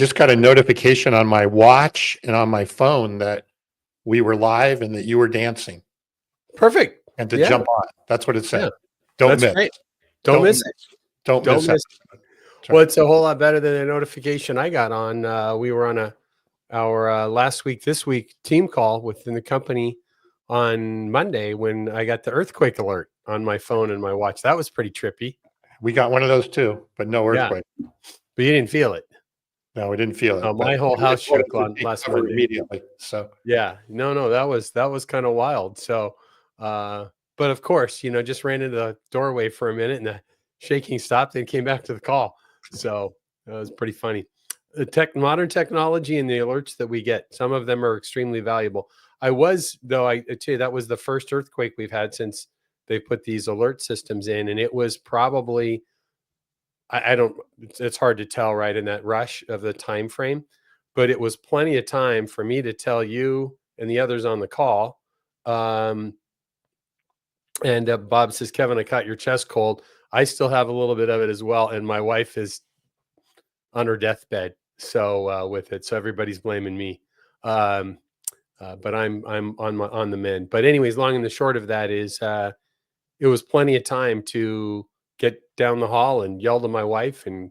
just got a notification on my watch and on my phone that we were live and that you were dancing Perfect. and to jump on. That's what it said. Yeah. Don't That's miss. great. Don't miss it. Don't miss it. Well, it's a whole lot better than the notification I got on. We were on our last week, this week team call within the company on Monday when I got the earthquake alert on my phone and my watch. That was pretty trippy. We got one of those too, but no earthquake. Yeah. But you didn't feel it. No, we didn't feel it. Oh, my whole house shook on last Monday immediately. So yeah, no, that was kind of wild. So, but of course, just ran into the doorway for a minute and the shaking stopped and came back to the call. So that was pretty funny. The modern technology and the alerts that we get, some of them are extremely valuable. I tell you, that was the first earthquake we've had since they put these alert systems in, and it was probably, it's hard to tell right in that rush of the time frame, but it was plenty of time for me to tell you and the others on the call. And Bob says, Kevin, I caught your chest cold. I still have a little bit of it as well, and my wife is on her deathbed, so with it, so everybody's blaming me. But I'm on the mend. But anyways, long and the short of that is, it was plenty of time to get down the hall and yell to my wife and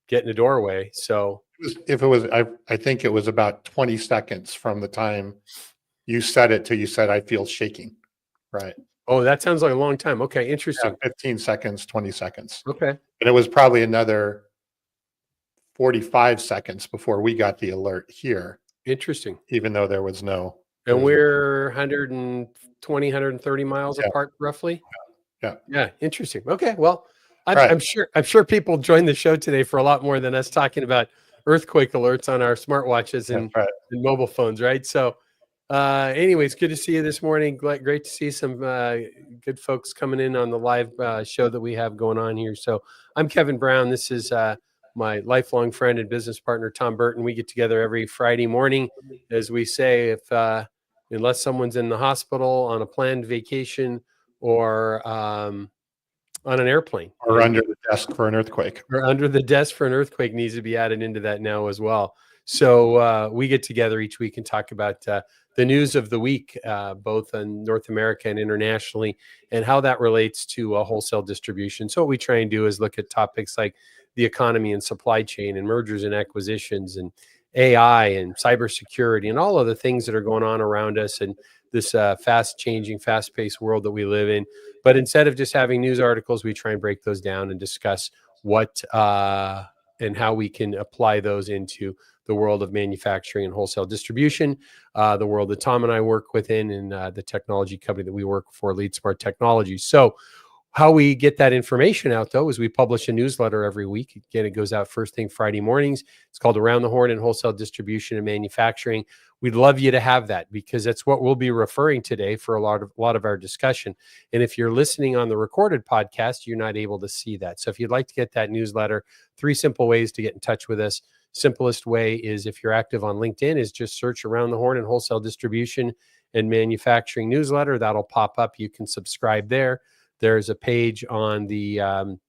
get in the doorway. So I think it was about 20 seconds from the time you said it till you said, I feel shaking. Right. Oh, that sounds like a long time. Okay. Interesting. Yeah, 15 seconds, 20 seconds. Okay. And it was probably another 45 seconds before we got the alert here. Interesting. Even though there was no. And we're 120, 130 miles apart, roughly. Yeah. Interesting. Okay. Well, I'm sure people joined the show today for a lot more than us talking about earthquake alerts on our smartwatches and mobile phones, right? So, anyways, good to see you this morning. Great to see some good folks coming in on the live show that we have going on here. So, I'm Kevin Brown. This is my lifelong friend and business partner, Tom Burton. We get together every Friday morning, as we say, unless someone's in the hospital, on a planned vacation, or on an airplane, or under the desk for an earthquake, needs to be added into that now as well. So we get together each week and talk about the news of the week, both in North America and internationally, and how that relates to wholesale distribution. So what we try and do is look at topics like the economy and supply chain and mergers and acquisitions and AI and cybersecurity and all of the things that are going on around us and this fast-changing, fast-paced world that we live in. But instead of just having news articles, we try and break those down and discuss what and how we can apply those into the world of manufacturing and wholesale distribution, the world that Tom and I work within, and the technology company that we work for, Lead Smart Technologies. So how we get that information out, though, is we publish a newsletter every week. Again, it goes out first thing Friday mornings. It's called Around the Horn in Wholesale Distribution and Manufacturing. We'd love you to have that, because that's what we'll be referring today for a lot of our discussion. And if you're listening on the recorded podcast, you're not able to see that. So if you'd like to get that newsletter, 3 simple ways to get in touch with us. Simplest way is, if you're active on LinkedIn, is just search Around the Horn in Wholesale Distribution and Manufacturing newsletter. That'll pop up. You can subscribe there. There's a page on the on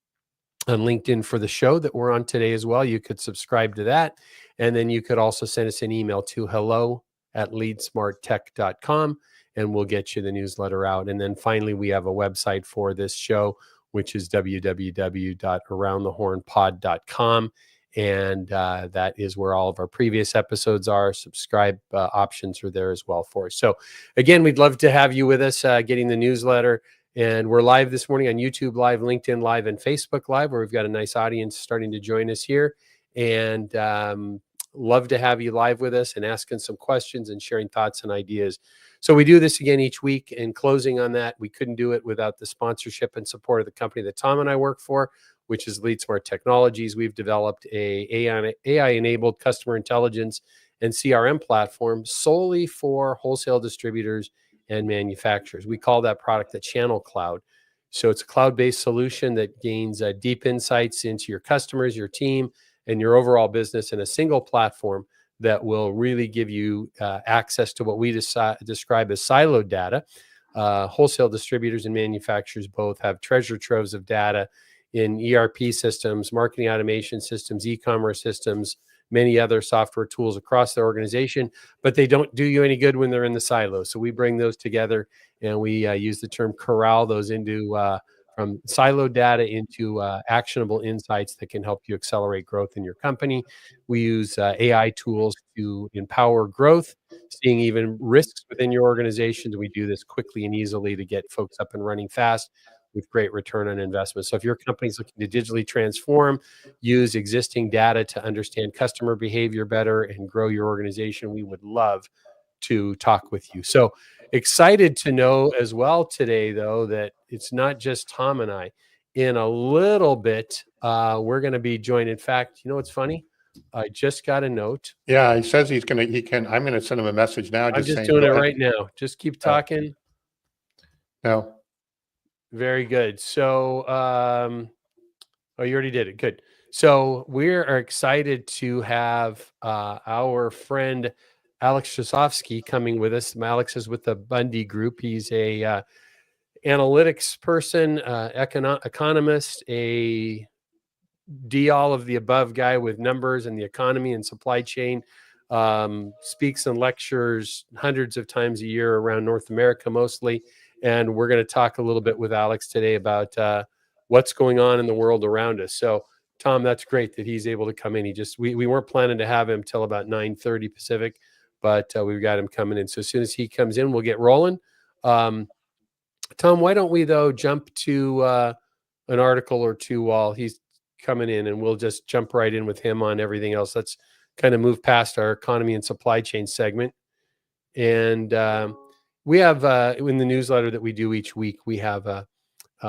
LinkedIn for the show that we're on today as well. You could subscribe to that. And then you could also send us an email to hello@leadsmarttech.com, and we'll get you the newsletter out. And then finally, we have a website for this show, which is www.aroundthehornpod.com. And that is where all of our previous episodes are. Subscribe options are there as well for us. So again, we'd love to have you with us getting the newsletter. And we're live this morning on YouTube Live, LinkedIn Live, and Facebook Live, where we've got a nice audience starting to join us here. And love to have you live with us and asking some questions and sharing thoughts and ideas. So we do this again each week. And closing on that, we couldn't do it without the sponsorship and support of the company that Tom and I work for, which is Lead Smart Technologies. We've developed a AI-enabled customer intelligence and CRM platform solely for wholesale distributors and manufacturers. We call that product the Channel Cloud. So it's a cloud-based solution that gains deep insights into your customers, your team, and your overall business in a single platform that will really give you access to what we describe as siloed data. Wholesale distributors and manufacturers both have treasure troves of data in ERP systems, marketing automation systems, e-commerce systems, many other software tools across their organization, but they don't do you any good when they're in the silo. So we bring those together, and we use the term corral those into from siloed data into actionable insights that can help you accelerate growth in your company. We use AI tools to empower growth, seeing even risks within your organization. We do this quickly and easily to get folks up and running fast with great return on investment. So if your company's looking to digitally transform, use existing data to understand customer behavior better and grow your organization, we would love to talk with you. So excited to know as well today, though, that it's not just Tom and I. In a little bit, we're going to be joined. In fact, you know what's funny? I just got a note. Yeah, he says I'm going to send him a message now. I'm just saying, doing it go ahead. right now. Just keep talking. No. Very good. So, oh, you already did it. Good. So we are excited to have our friend Alex Chausovsky coming with us. Alex is with the Bundy Group. He's a analytics person, economist, a all of the above guy with numbers and the economy and supply chain. Speaks and lectures hundreds of times a year around North America mostly. And we're going to talk a little bit with Alex today about what's going on in the world around us. So, Tom, that's great that he's able to come in. We weren't planning to have him till about 9:30 Pacific, but we've got him coming in. So as soon as he comes in, we'll get rolling. Tom, why don't we, though, jump to an article or two while he's coming in, and we'll just jump right in with him on everything else. Let's kind of move past our economy and supply chain segment. And we have in the newsletter that we do each week, we have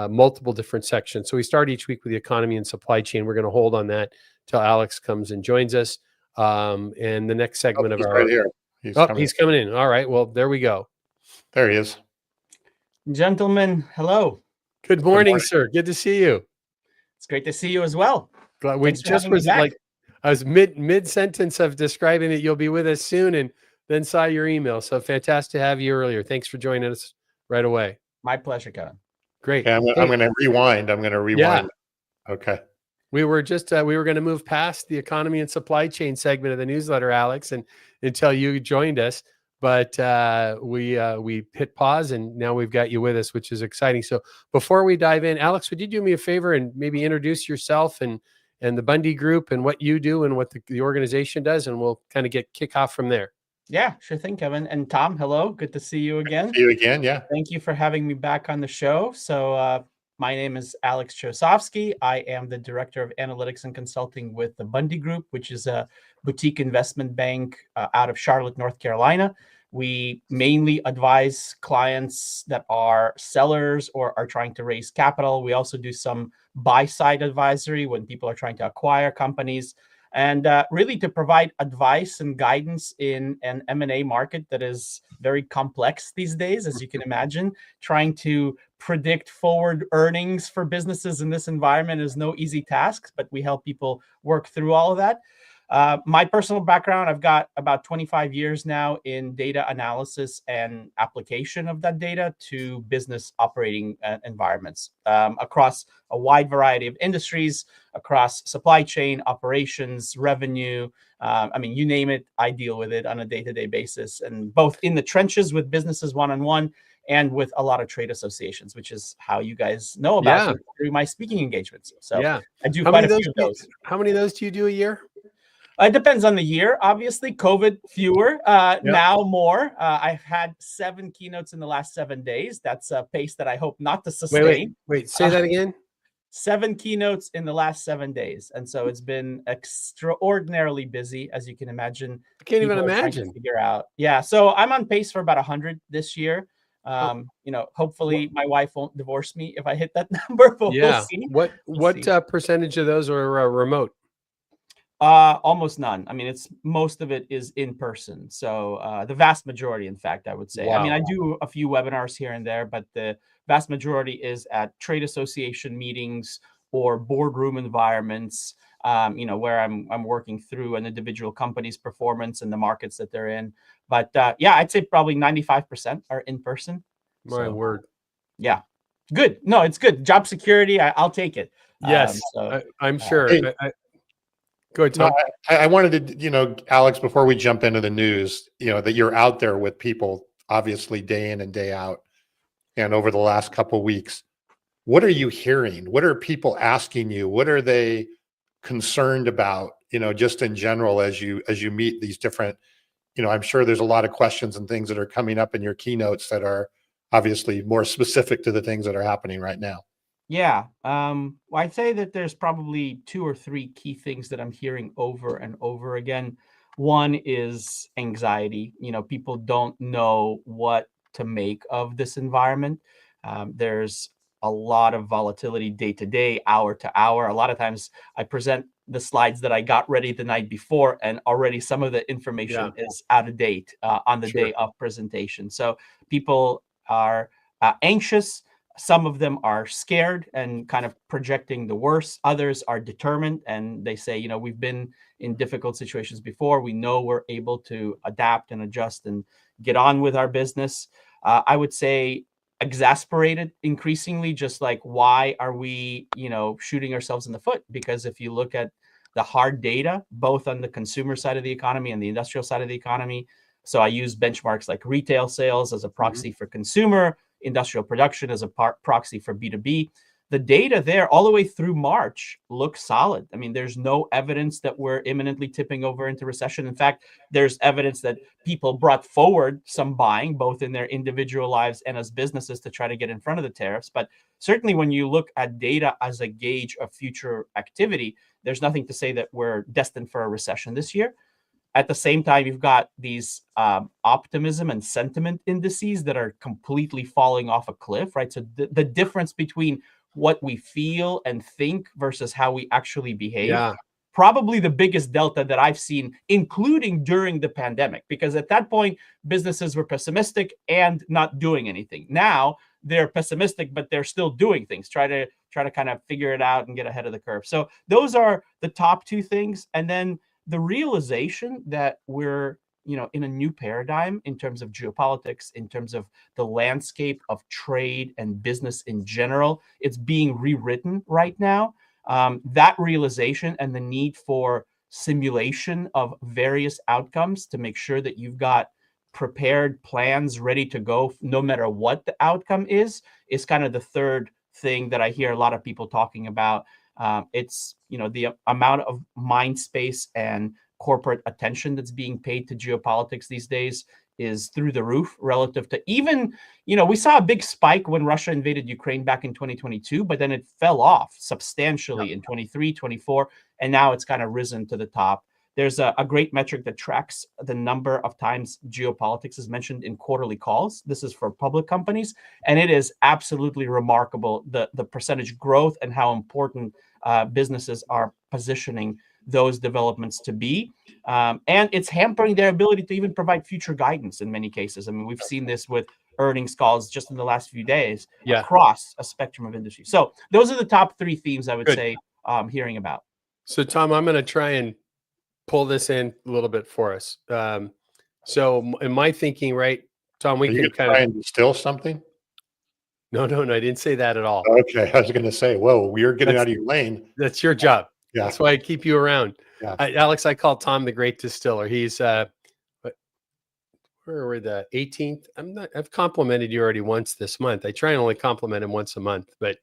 multiple different sections. So we start each week with the economy and supply chain. We're going to hold on that till Alex comes and joins us. And the next segment of our right here. He's coming in. All right. Well, there we go. There he is. Gentlemen, hello. Good morning, sir. Good to see you. It's great to see you as well. We just was like, I was mid sentence of describing that you'll be with us soon, and then saw your email. So fantastic to have you earlier. Thanks for joining us right away. My pleasure, Kevin. Great. Yeah, I'm going to rewind. Yeah. Okay. We were just we were going to move past the economy and supply chain segment of the newsletter, Alex, and until you joined us. But we hit pause, and now we've got you with us, which is exciting. So before we dive in, Alex, would you do me a favor and maybe introduce yourself and the Bundy Group and what you do and what the organization does, and we'll kind of kick off from there. Yeah, sure thing, Kevin. And Tom, hello. Good to see you again. See you again, yeah. Thank you for having me back on the show. So my name is Alex Chausovsky. I am the Director of Analytics and Consulting with the Bundy Group, which is a boutique investment bank out of Charlotte, North Carolina. We mainly advise clients that are sellers or are trying to raise capital. We also do some buy-side advisory when people are trying to acquire companies, and really to provide advice and guidance in an M&A market that is very complex these days, as you can imagine. Trying to predict forward earnings for businesses in this environment is no easy task, but we help people work through all of that. My personal background, I've got about 25 years now in data analysis and application of that data to business operating environments across a wide variety of industries, across supply chain, operations, revenue. I mean, you name it, I deal with it on a day-to-day basis, and both in the trenches with businesses one-on-one and with a lot of trade associations, which is how you guys know about me through my speaking engagements. So yeah. I do quite a few of those. How many of those do you do a year? It depends on the year. Obviously, COVID, fewer. Now more. I've had 7 keynotes in the last 7 days. That's a pace that I hope not to sustain. Wait. Say that again. 7 keynotes in the last 7 days. And so it's been extraordinarily busy, as you can imagine. I can't even imagine. Figure out. Yeah. So I'm on pace for about 100 this year. Hopefully my wife won't divorce me if I hit that number, but we'll see. What percentage of those are remote? Almost none. I mean, most of it is in person. So the vast majority, in fact, I would say. Wow. I mean, I do a few webinars here and there, but the vast majority is at trade association meetings or boardroom environments, where I'm working through an individual company's performance and the markets that they're in. But I'd say probably 95% are in person. My word. Yeah. Good. No, it's good. Job security, I'll take it. Yes, I'm sure. Hey, Go ahead, No, Tom. I wanted to, Alex, before we jump into the news, that you're out there with people, obviously day in and day out, and over the last couple of weeks. What are you hearing? What are people asking you? What are they concerned about? Just in general, as you meet these different, I'm sure there's a lot of questions and things that are coming up in your keynotes that are obviously more specific to the things that are happening right now. Yeah. Well, I'd say that there's probably 2 or 3 key things that I'm hearing over and over again. One is anxiety. People don't know what to make of this environment. There's a lot of volatility day to day, hour to hour. A lot of times I present the slides that I got ready the night before, and already some of the information is out of date on the day of presentation. So people are anxious. Some of them are scared and kind of projecting the worst. Others are determined and they say, we've been in difficult situations before. We know we're able to adapt and adjust and get on with our business. I would say exasperated increasingly, just like, why are we, shooting ourselves in the foot? Because if you look at the hard data, both on the consumer side of the economy and the industrial side of the economy. So I use benchmarks like retail sales as a proxy for consumer, industrial production as a proxy for B2B. The data there all the way through March looks solid. I mean, there's no evidence that we're imminently tipping over into recession. In fact, there's evidence that people brought forward some buying, both in their individual lives and as businesses, to try to get in front of the tariffs. But certainly when you look at data as a gauge of future activity, there's nothing to say that we're destined for a recession this year. At the same time, you've got these optimism and sentiment indices that are completely falling off a cliff, right? So the difference between what we feel and think versus how we actually behave, probably the biggest delta that I've seen, including during the pandemic, because at that point, businesses were pessimistic and not doing anything. Now they're pessimistic, but they're still doing things, try to kind of figure it out and get ahead of the curve. So those are the top 2 things. And then the realization that we're, in a new paradigm in terms of geopolitics, in terms of the landscape of trade and business in general. It's being rewritten right now. That realization and the need for simulation of various outcomes to make sure that you've got prepared plans ready to go no matter what the outcome is kind of the third thing that I hear a lot of people talking about. It's, the amount of mind space and corporate attention that's being paid to geopolitics these days is through the roof relative to even, we saw a big spike when Russia invaded Ukraine back in 2022, but then it fell off substantially in 23, 24, and now it's kind of risen to the top. There's a great metric that tracks the number of times geopolitics is mentioned in quarterly calls. This is for public companies, and it is absolutely remarkable, the percentage growth and how important businesses are positioning those developments to be. And it's hampering their ability to even provide future guidance in many cases. I mean, we've seen this with earnings calls just in the last few days across a spectrum of industries. So those are the top 3 themes I would say hearing about. So Tom, I'm going to try and pull this in a little bit for us. So in my thinking, right, Tom, we can kind of distill something. No, I didn't say that at all. Okay, I was going to say, whoa, we're getting out of your lane. That's your job. Yeah. That's why I keep you around. Yeah. Alex, I call Tom the great distiller. He's where were the 18th? I've complimented you already once this month. I try and only compliment him once a month, but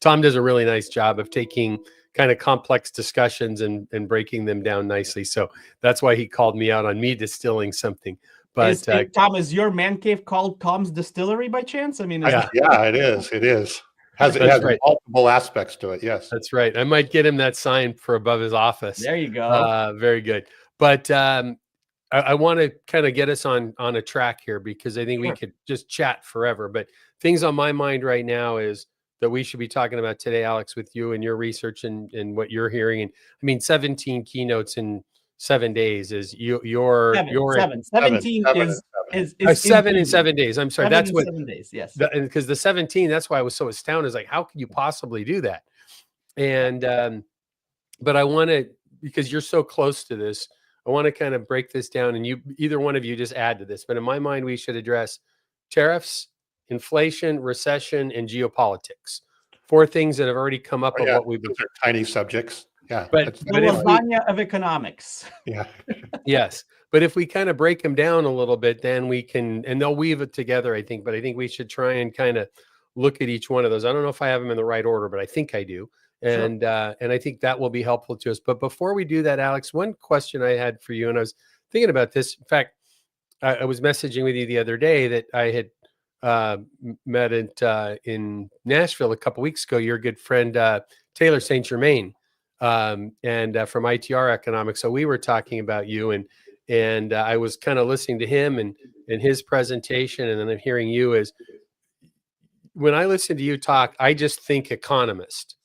Tom does a really nice job of taking kind of complex discussions and breaking them down nicely. So that's why he called me out on me distilling something. But Tom, is your man cave called Tom's Distillery by chance? I mean, yeah, it is. It is. It has multiple aspects to it. Yes, that's right. I might get him that sign for above his office. There you go. Very good. But I want to kind of get us on a track here, because I think we could just chat forever. But things on my mind right now is that we should be talking about today, Alex, with you and your research and what you're hearing. And I mean, 17 keynotes in 7 days is your 17 is 7 in 7 days. I'm sorry. That's what 7 days. Yes. Because the 17, that's why I was so astounded. Is like, how could you possibly do that? And, but I want to, because you're so close to this, I want to kind of break this down, and either one of you just add to this. But in my mind, we should address tariffs, inflation, recession, and geopolitics. 4 things that have already come up of what we've been. Those are tiny subjects. Yeah. But That's, The but if we lasagna of economics. yeah. yes, but if we kind of break them down a little bit, then we can, and they'll weave it together, I think. But I think we should try and kind of look at each one of those. I don't know if I have them in the right order, but I think I do. Sure. And I think that will be helpful to us. But before we do that, Alex, one question I had for you, and I was thinking about this. In fact, I was messaging with you the other day that I had met in Nashville a couple weeks ago. Your good friend Taylor St. Germain, and from ITR Economics. So we were talking about you, and I was kind of listening to him and his presentation, and then I'm hearing you. Is when I listen to you talk, I just think economist,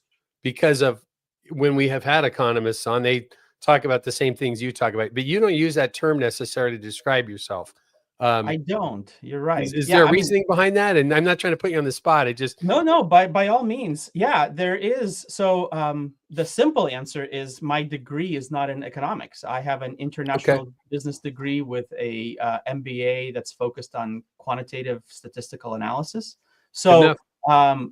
because of when we have had economists on, they talk about the same things you talk about, but you don't use that term necessarily to describe yourself. I don't. You're right. Is Yeah, there a I mean, reasoning behind that? And I'm not trying to put you on the spot. It just, no, by all means. Yeah, there is. So the simple answer is my degree is not in economics. I have an international business degree with a MBA that's focused on quantitative statistical analysis. So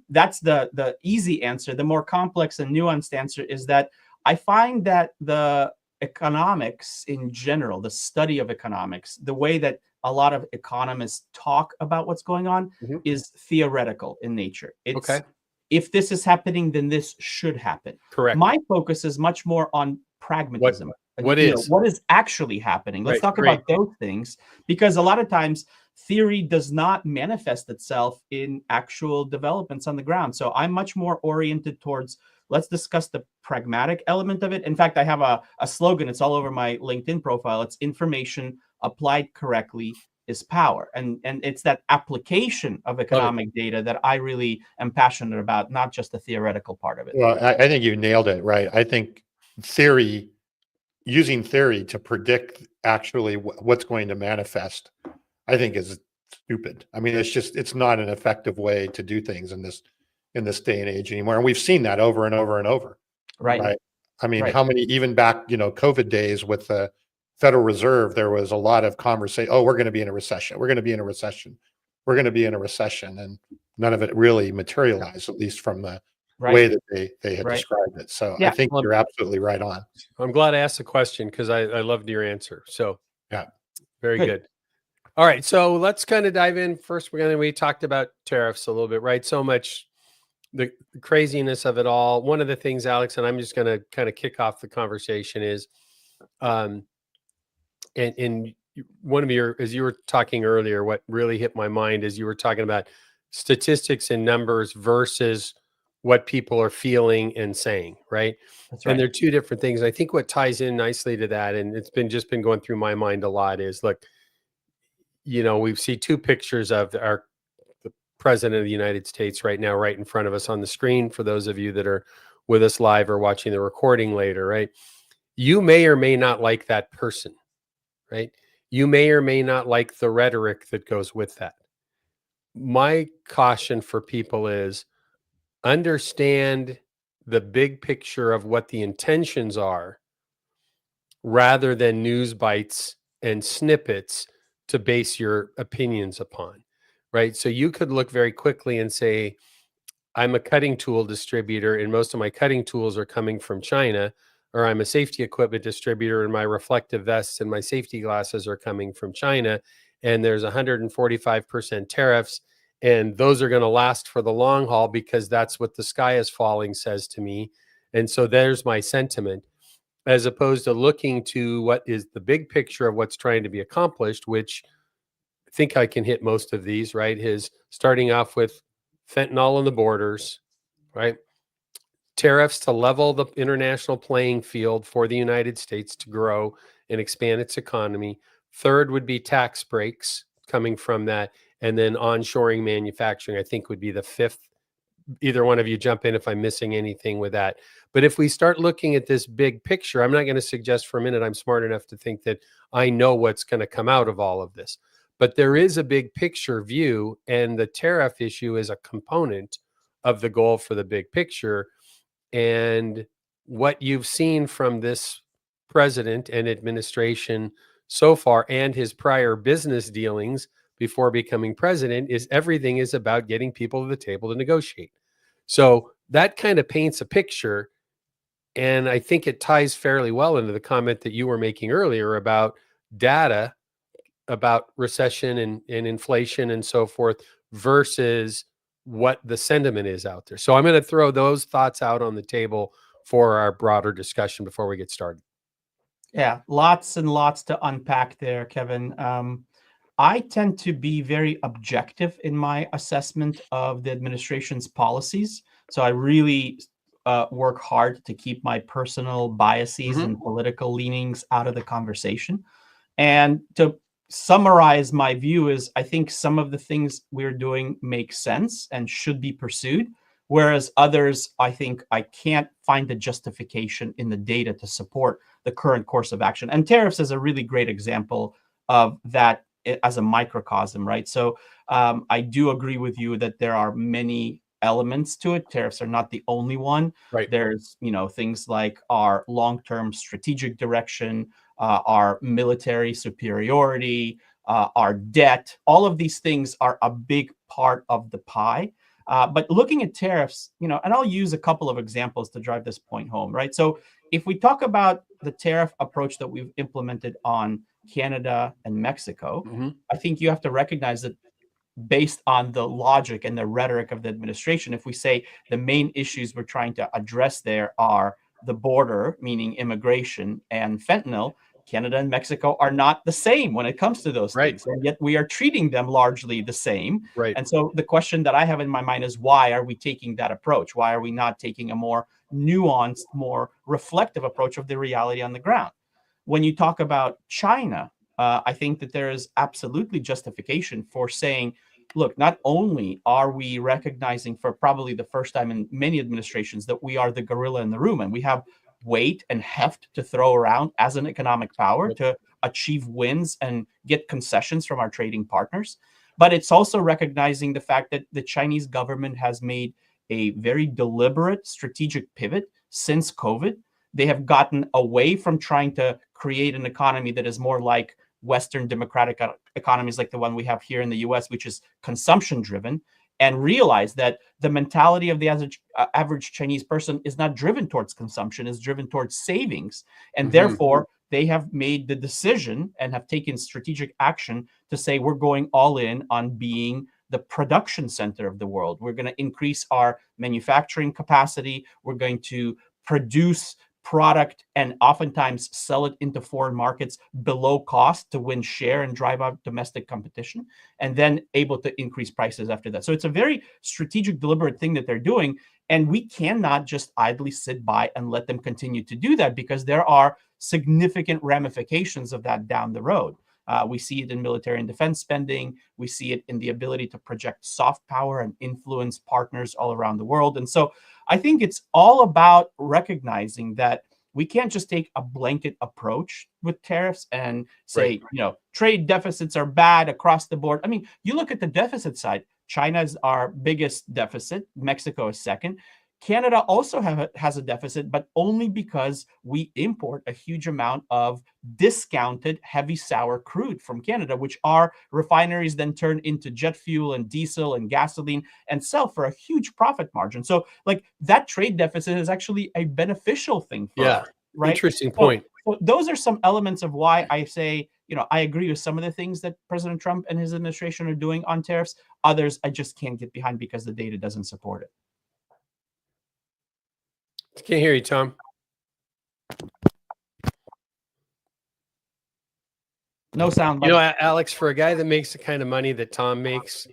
that's the easy answer. The more complex and nuanced answer is that I find that the economics in general, the study of economics, the way that a lot of economists talk about what's going on is theoretical in nature. It's if this is happening, then this should happen. correct. My focus is much more on pragmatism. What You know, is? what is actually happening? Let's Right, talk great. about those things, because a lot of times theory does not manifest itself in actual developments on the ground. So I'm much more oriented towards, let's discuss the pragmatic element of it. In fact, I have a slogan. It's all over my LinkedIn profile. It's information applied correctly is power. And it's that application of economic data that I really am passionate about, not just the theoretical part of it. Well, I think you nailed it, right? I think theory, using theory to predict actually what's going to manifest, I think is stupid. I mean, it's not an effective way to do things in this day and age anymore. And we've seen that over and over and over. Right. I mean, Right. how many, even back, COVID days with the Federal Reserve, there was a lot of conversation. Oh, we're going to be in a recession. We're going to be in a recession. We're going to be in a recession. And none of it really materialized, at least from the way that they had described it. So I think you're absolutely right on. I'm glad I asked the question because I loved your answer. So yeah, very good. All right, so let's kind of dive in. First, we talked about tariffs a little bit, right? So much the craziness of it all. One of the things, Alex, and I'm just going to kind of kick off the conversation is, and one of your, as you were talking earlier, what really hit my mind is you were talking about statistics and numbers versus what people are feeling and saying, right? That's right. And they're two different things. I think what ties in nicely to that, and it's been going through my mind a lot, is look, we see two pictures of the president of the United States right now, right in front of us on the screen. For those of you that are with us live or watching the recording later, right? You may or may not like that person, right? You may or may not like the rhetoric that goes with that. My caution for people is understand the big picture of what the intentions are rather than news bites and snippets to base your opinions upon, right? So you could look very quickly and say, I'm a cutting tool distributor and most of my cutting tools are coming from China, or I'm a safety equipment distributor and my reflective vests and my safety glasses are coming from China, and there's 145% tariffs, and those are going to last for the long haul because that's what the sky is falling says to me. And so there's my sentiment, as opposed to looking to what is the big picture of what's trying to be accomplished, which I think I can hit most of these, right? Is starting off with fentanyl on the borders, right? Tariffs to level the international playing field for the United States to grow and expand its economy. Third would be tax breaks coming from that. And then onshoring manufacturing, I think, would be the fifth. Either one of you jump in if I'm missing anything with that. But if we start looking at this big picture, I'm not going to suggest for a minute I'm smart enough to think that I know what's going to come out of all of this. But there is a big picture view, and the tariff issue is a component of the goal for the big picture. And what you've seen from this president and administration so far and his prior business dealings before becoming president is everything is about getting people to the table to negotiate. So that kind of paints a picture. And I think it ties fairly well into the comment that you were making earlier about data, about recession and inflation and so forth versus what the sentiment is out there. So I'm going to throw those thoughts out on the table for our broader discussion before we get started. Yeah, lots and lots to unpack there, Kevin. I tend to be very objective in my assessment of the administration's policies. So I really work hard to keep my personal biases and political leanings out of the conversation. And to summarize my view is I think some of the things we're doing make sense and should be pursued, whereas others, I think I can't find the justification in the data to support the current course of action. And tariffs is a really great example of that as a microcosm, right? So I do agree with you that there are many elements to it. Tariffs are not the only one. Right. There's, things like our long-term strategic direction, our military superiority, our debt. All of these things are a big part of the pie. But looking at tariffs, and I'll use a couple of examples to drive this point home, right? So if we talk about the tariff approach that we've implemented on Canada and Mexico, I think you have to recognize that based on the logic and the rhetoric of the administration, if we say the main issues we're trying to address there are the border, meaning immigration, and fentanyl, Canada and Mexico are not the same when it comes to those things. And yet we are treating them largely the same. Right. And so the question that I have in my mind is, why are we taking that approach? Why are we not taking a more nuanced, more reflective approach of the reality on the ground? When you talk about China, I think that there is absolutely justification for saying, look, not only are we recognizing for probably the first time in many administrations that we are the gorilla in the room and we have weight and heft to throw around as an economic power to achieve wins and get concessions from our trading partners, but it's also recognizing the fact that the Chinese government has made a very deliberate strategic pivot since COVID. They have gotten away from trying to create an economy that is more like Western democratic economies like the one we have here in the US, which is consumption driven, and realize that the mentality of the average Chinese person is not driven towards consumption, is driven towards savings. And therefore, they have made the decision and have taken strategic action to say, we're going all in on being the production center of the world. We're going to increase our manufacturing capacity. We're going to produce product and oftentimes sell it into foreign markets below cost to win share and drive out domestic competition, and then able to increase prices after that. So it's a very strategic, deliberate thing that they're doing. And we cannot just idly sit by and let them continue to do that, because there are significant ramifications of that down the road. We see it in military and defense spending. We see it in the ability to project soft power and influence partners all around the world. And so I think it's all about recognizing that we can't just take a blanket approach with tariffs and say, trade deficits are bad across the board. I mean, you look at the deficit side, China's our biggest deficit. Mexico is second. Canada also has a deficit, but only because we import a huge amount of discounted heavy sour crude from Canada, which our refineries then turn into jet fuel and diesel and gasoline and sell for a huge profit margin. So like that trade deficit is actually a beneficial thing for us, right? Interesting point. So those are some elements of why I say, I agree with some of the things that President Trump and his administration are doing on tariffs. Others I just can't get behind because the data doesn't support it. Can't hear you, Tom. No sound. Alex, for a guy that makes the kind of money that Tom makes,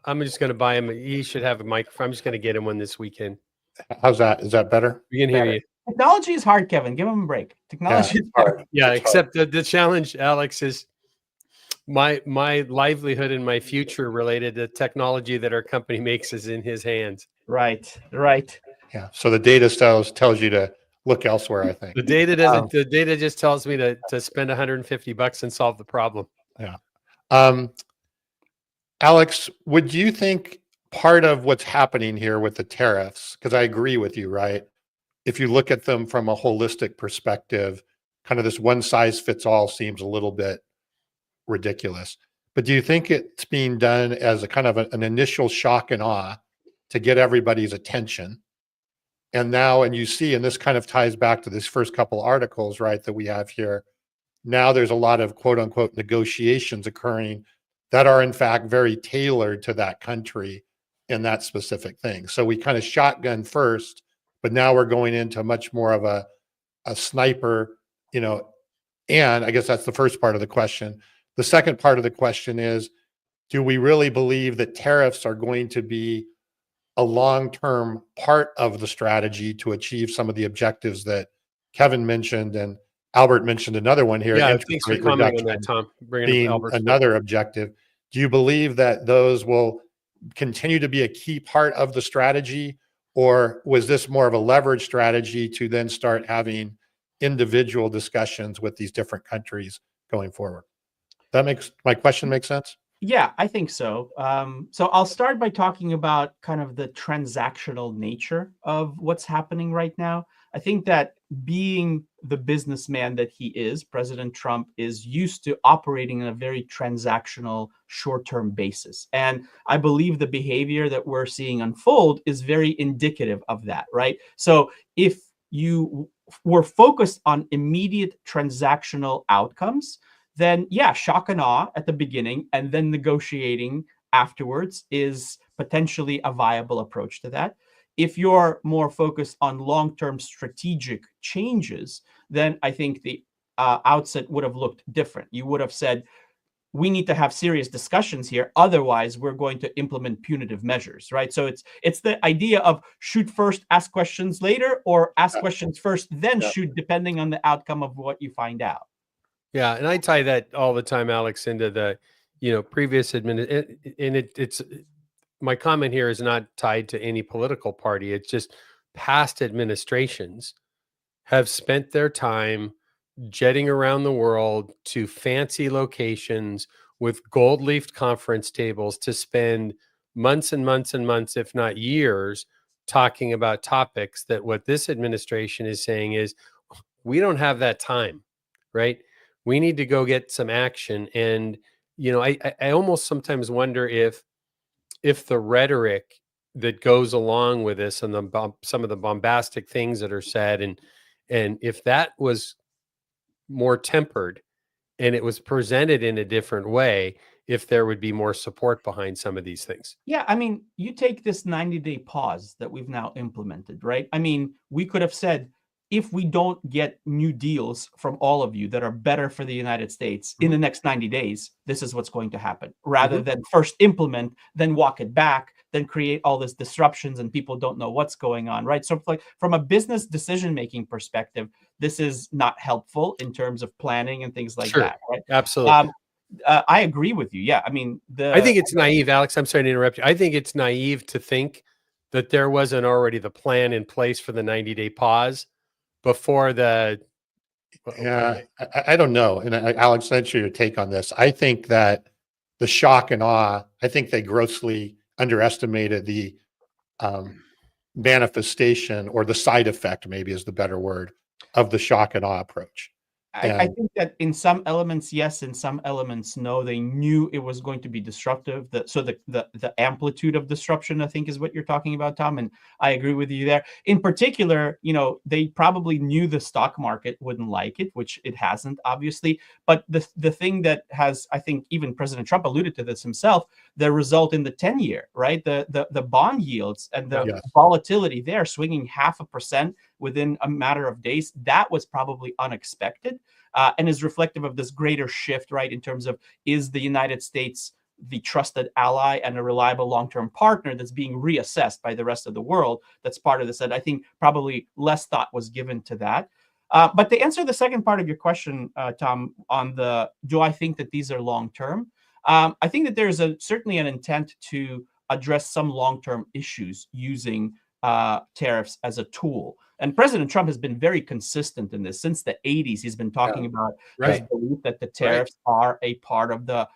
I'm just going to buy him. He should have a microphone. I'm just going to get him one this weekend. How's that? Is that better? We can hear you. Technology is hard, Kevin. Give him a break. Technology is hard. Yeah, except the challenge, Alex, is my livelihood and my future related to technology that our company makes is in his hands. Right. Yeah. So the data tells you to look elsewhere, I think. The data doesn't. The data just tells me to spend $150 and solve the problem. Yeah. Alex, would you think part of what's happening here with the tariffs, because I agree with you, right? If you look at them from a holistic perspective, kind of this one size fits all seems a little bit ridiculous. But do you think it's being done as a kind of an initial shock and awe to get everybody's attention? And now, and you see, and this kind of ties back to this first couple articles, right, that we have here. Now there's a lot of quote unquote negotiations occurring that are in fact very tailored to that country and that specific thing. So we kind of shotgun first, but now we're going into much more of a sniper, and I guess that's the first part of the question. The second part of the question is, do we really believe that tariffs are going to be a long-term part of the strategy to achieve some of the objectives that Kevin mentioned, and Albert mentioned another one here, Yeah, interest thanks for rate commenting on reduction that, Tom. Bringing up being Albert's another objective. Do you believe that those will continue to be a key part of the strategy, or was this more of a leverage strategy to then start having individual discussions with these different countries going forward? That makes my question make sense? Yeah, I think so. So I'll start by talking about kind of the transactional nature of what's happening right now. I think that being the businessman that he is, President Trump is used to operating on a very transactional, short-term basis. And I believe the behavior that we're seeing unfold is very indicative of that, right? So if you were focused on immediate transactional outcomes, then yeah, shock and awe at the beginning and then negotiating afterwards is potentially a viable approach to that. If you're more focused on long-term strategic changes, then I think the outset would have looked different. You would have said, we need to have serious discussions here. Otherwise, we're going to implement punitive measures, right? So it's the idea of shoot first, ask questions later, or ask questions first, then shoot, depending on the outcome of what you find out. Yeah, and I tie that all the time, Alex, into the, previous and it's my comment here is not tied to any political party. It's just past administrations have spent their time jetting around the world to fancy locations with gold-leafed conference tables to spend months and months and months, if not years, talking about topics that what this administration is saying is, we don't have that time, right? We need to go get some action. And, I almost sometimes wonder if the rhetoric that goes along with this and some of the bombastic things that are said, and if that was more tempered and it was presented in a different way, if there would be more support behind some of these things. Yeah, I mean, you take this 90-day pause that we've now implemented, right? I mean, we could have said, if we don't get new deals from all of you that are better for the United States in the next 90 days, this is what's going to happen, rather than first implement, then walk it back, then create all this disruptions and people don't know what's going on, right? So like from a business decision-making perspective, this is not helpful in terms of planning and things like that, right? Absolutely. I agree with you. Yeah. I mean, I think it's naive, Alex. I'm sorry to interrupt you. I think it's naive to think that there wasn't already the plan in place for the 90-day pause before the. Yeah, I don't know. And Alex, that's your take on this. I think that the shock and awe, I think they grossly underestimated the manifestation, or the side effect, maybe is the better word, of the shock and awe approach. I think that in some elements, yes, in some elements, no. They knew it was going to be disruptive. So the amplitude of disruption, I think, is what you're talking about, Tom. And I agree with you there. In particular, they probably knew the stock market wouldn't like it, which it hasn't, obviously. But the thing that has, I think, even President Trump alluded to this himself, the result in the 10-year, right? The bond yields and the volatility there swinging 0.5% within a matter of days, that was probably unexpected, and is reflective of this greater shift, right, in terms of, is the United States the trusted ally and a reliable long-term partner that's being reassessed by the rest of the world? That's part of this. And I think probably less thought was given to that. But to answer the second part of your question, Tom, on do I think that these are long-term? I think that there's certainly an intent to address some long-term issues using tariffs as a tool. And President Trump has been very consistent in this. Since the 80s, he's been talking about his belief that the tariffs are a part of the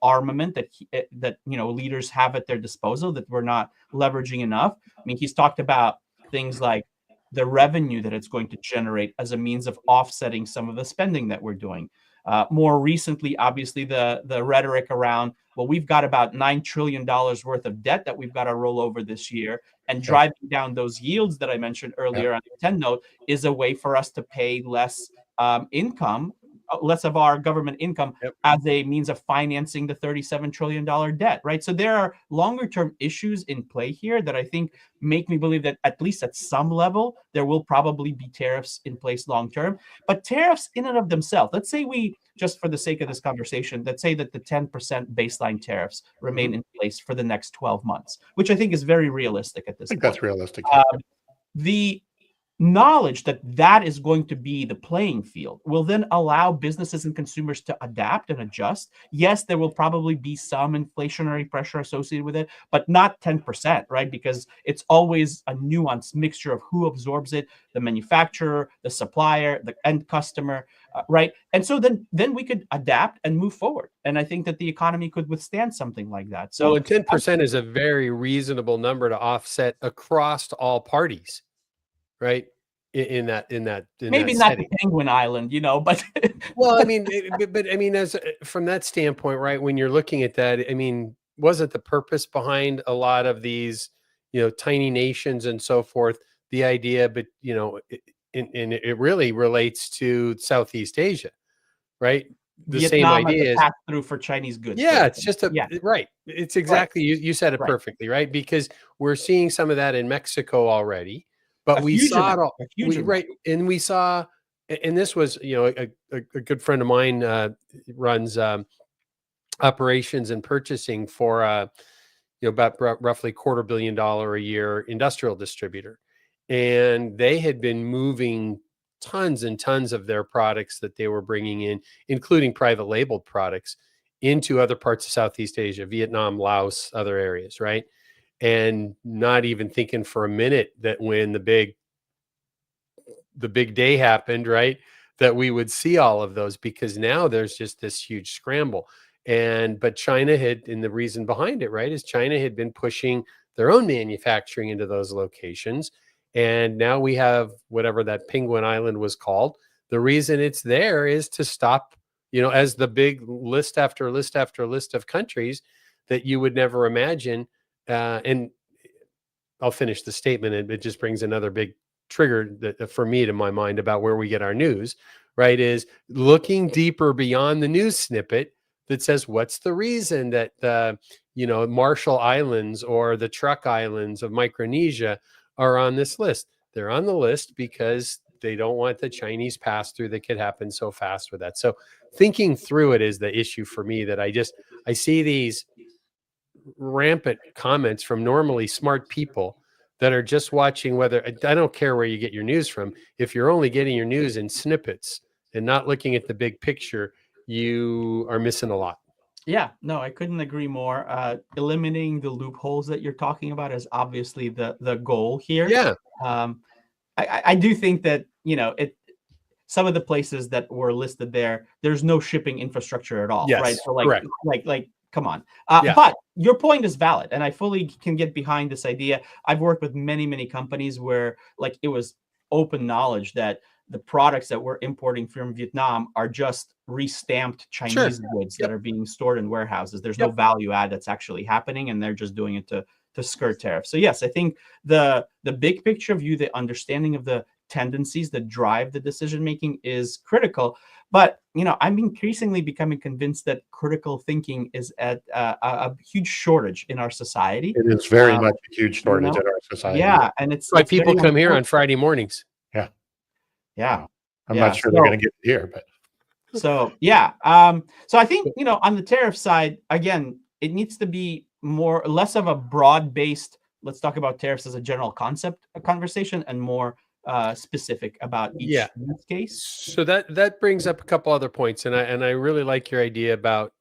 armament that leaders have at their disposal, that we're not leveraging enough. I mean, he's talked about things like the revenue that it's going to generate as a means of offsetting some of the spending that we're doing. More recently, obviously, the rhetoric around, well, we've got about $9 trillion worth of debt that we've got to roll over this year, and driving down those yields that I mentioned earlier on the 10 note is a way for us to pay less income, less of our government income as a means of financing the $37 trillion debt, right? So there are longer term issues in play here that I think make me believe that at least at some level, there will probably be tariffs in place long term. But tariffs in and of themselves, let's say we, just for the sake of this conversation, let's say that the 10% baseline tariffs remain in place for the next 12 months, which I think is very realistic at this I think point. that's realistic. The knowledge that that is going to be the playing field will then allow businesses and consumers to adapt and adjust. Yes, there will probably be some inflationary pressure associated with it, but not 10%, right? Because it's always a nuanced mixture of who absorbs it, the manufacturer, the supplier, the end customer, right? And so then we could adapt and move forward. And I think that the economy could withstand something like that. So, well, and 10% is a very reasonable number to offset across all parties. Right. In that maybe not setting. the Penguin Island, but well, I mean, but I mean, as from that standpoint, right? When you're looking at that, I mean, wasn't the purpose behind a lot of these, tiny nations and so forth, the idea, but and it really relates to Southeast Asia, right? The Vietnam same idea is pass through for Chinese goods. Yeah, it's just right. It's exactly you said it Right. perfectly, right? Because we're seeing some of that in Mexico already. But we saw it all, and we saw, and this was, a good friend of mine runs operations and purchasing for, about roughly $250 million a year industrial distributor, and they had been moving tons and tons of their products that they were bringing in, including private labeled products, into other parts of Southeast Asia, Vietnam, Laos, other areas, right? And not even thinking for a minute that when the big day happened, right, that we would see all of those, because now there's just this huge scramble. But China had, and the reason behind it, right, is China had been pushing their own manufacturing into those locations. And now we have whatever that Penguin Island was called. The reason it's there is to stop, as the big list after list after list of countries that you would never imagine. And I'll finish the statement, and it just brings another big trigger that, for me, to my mind about where we get our news, right, is looking deeper beyond the news snippet that says, what's the reason that Marshall Islands or the Truk Islands of Micronesia are on this list? They're on the list because they don't want the Chinese pass through that could happen so fast with that. So thinking through it is the issue for me, that I see these rampant comments from normally smart people that are just watching whether, I don't care where you get your news from. If you're only getting your news in snippets and not looking at the big picture, you are missing a lot. Yeah, no, I couldn't agree more. Eliminating the loopholes that you're talking about is obviously the goal here. Yeah. I do think that, some of the places that were listed there's no shipping infrastructure at all, yes, right? So correct. like, come on. Yeah. But your point is valid, and I fully can get behind this idea. I've worked with many, many companies where it was open knowledge that the products that we're importing from Vietnam are just restamped Chinese goods that are being stored in warehouses. There's no value add that's actually happening, and they're just doing it to skirt tariffs. So yes, I think the big picture view, the understanding of the tendencies that drive the decision making is critical. But I'm increasingly becoming convinced that critical thinking is at a huge shortage in our society. It is very much a huge shortage in our society. Yeah, and it's why people come here on Friday mornings. Yeah. I'm not sure they're going to get here, but so yeah. So I think on the tariff side, again, it needs to be less of a broad-based, let's talk about tariffs as a general concept conversation, and more specific about each use case. So that brings up a couple other points, and I really like your idea about,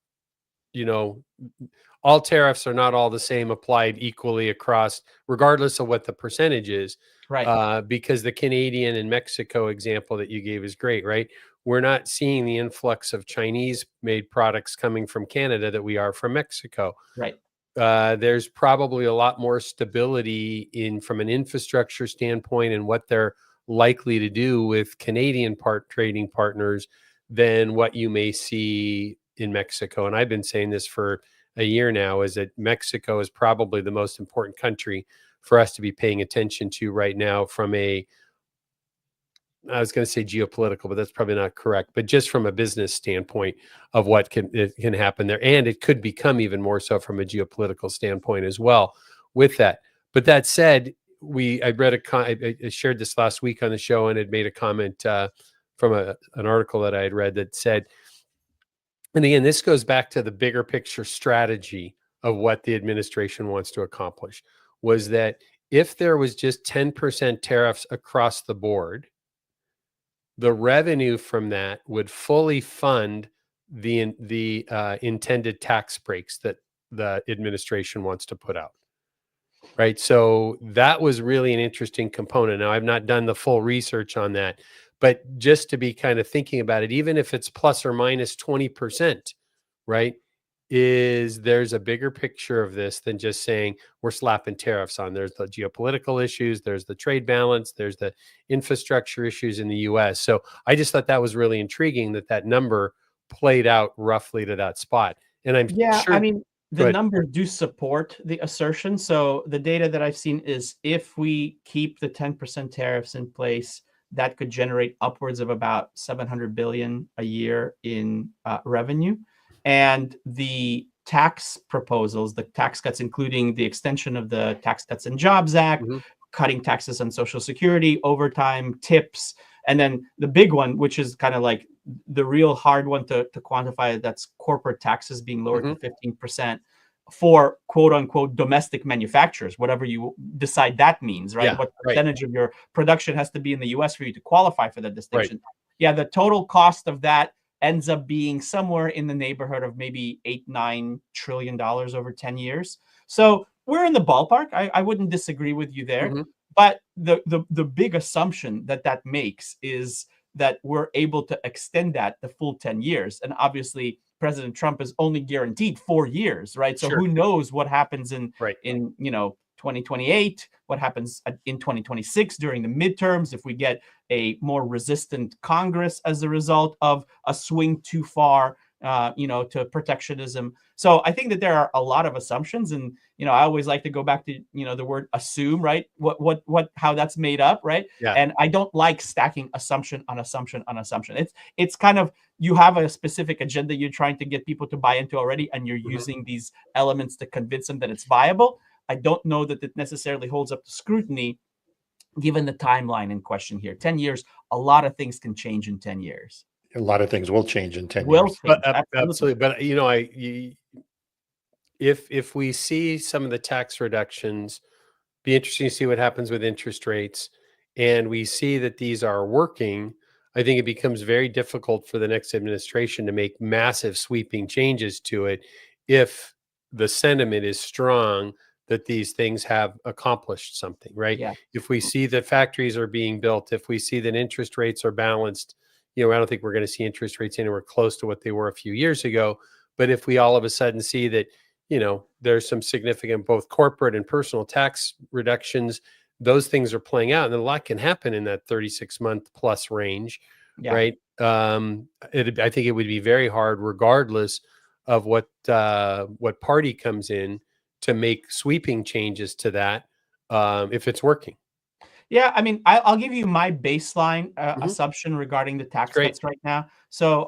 all tariffs are not all the same, applied equally across, regardless of what the percentage is. Right. Because the Canadian and Mexico example that you gave is great, right? We're not seeing the influx of Chinese-made products coming from Canada that we are from Mexico. Right. There's probably a lot more stability from an infrastructure standpoint and what they're likely to do with Canadian trading partners than what you may see in Mexico. And I've been saying this for a year now, is that Mexico is probably the most important country for us to be paying attention to right now from a, I was going to say geopolitical, but that's probably not correct, but just from a business standpoint of what can happen there. And it could become even more so from a geopolitical standpoint as well with that. But that said, I read I shared this last week on the show and had made a comment from an article that I had read that said, and again, this goes back to the bigger picture strategy of what the administration wants to accomplish, was that if there was just 10% tariffs across the board, the revenue from that would fully fund the intended tax breaks that the administration wants to put out. Right. So that was really an interesting component. Now, I've not done the full research on that, but just to be kind of thinking about it, even if it's plus or minus 20%, right, there's a bigger picture of this than just saying we're slapping tariffs on. There's the geopolitical issues, there's the trade balance, there's the infrastructure issues in the US. So I just thought that was really intriguing that number played out roughly to that spot. And I'm sure. I mean, the numbers do support the assertion. So the data that I've seen is if we keep the 10% tariffs in place, that could generate upwards of about 700 billion a year in revenue. And the tax proposals, the tax cuts, including the extension of the Tax Cuts and Jobs Act, cutting taxes on Social Security, overtime, tips, and then the big one, which is kind of like the real hard one to quantify, that's corporate taxes being lowered to 15% for quote unquote domestic manufacturers, whatever you decide that means, right? Yeah, what percentage of your production has to be in the US for you to qualify for that distinction. Yeah, the total cost of that ends up being somewhere in the neighborhood of maybe $8-9 trillion over 10 years. So we're in the ballpark. I wouldn't disagree with you there. But the big assumption that makes is that we're able to extend that the full 10 years. And obviously, President Trump is only guaranteed 4 years, right? So who knows what happens in 2028, what happens in 2026 during the midterms, if we get a more resistant Congress as a result of a swing too far, to protectionism. So I think that there are a lot of assumptions, and I always like to go back to the word assume, right? How that's made up, right? Yeah. And I don't like stacking assumption on assumption on assumption. It's kind of, you have a specific agenda you're trying to get people to buy into already, and you're using these elements to convince them that it's viable. I don't know that it necessarily holds up to scrutiny, given the timeline in question here. 10 years, a lot of things can change in 10 years. A lot of things will change in 10 years. Absolutely. But if we see some of the tax reductions, be interesting to see what happens with interest rates, and we see that these are working, I think it becomes very difficult for the next administration to make massive sweeping changes to it if the sentiment is strong that these things have accomplished something, right? Yeah. If we see that factories are being built, if we see that interest rates are balanced, I don't think we're going to see interest rates anywhere close to what they were a few years ago. But if we all of a sudden see that, there's some significant both corporate and personal tax reductions, those things are playing out, and a lot can happen in that 36-month plus range, right? I think it would be very hard, regardless of what party comes in, to make sweeping changes to that if it's working. Yeah, I mean, I'll give you my baseline assumption regarding the tax cuts right now. So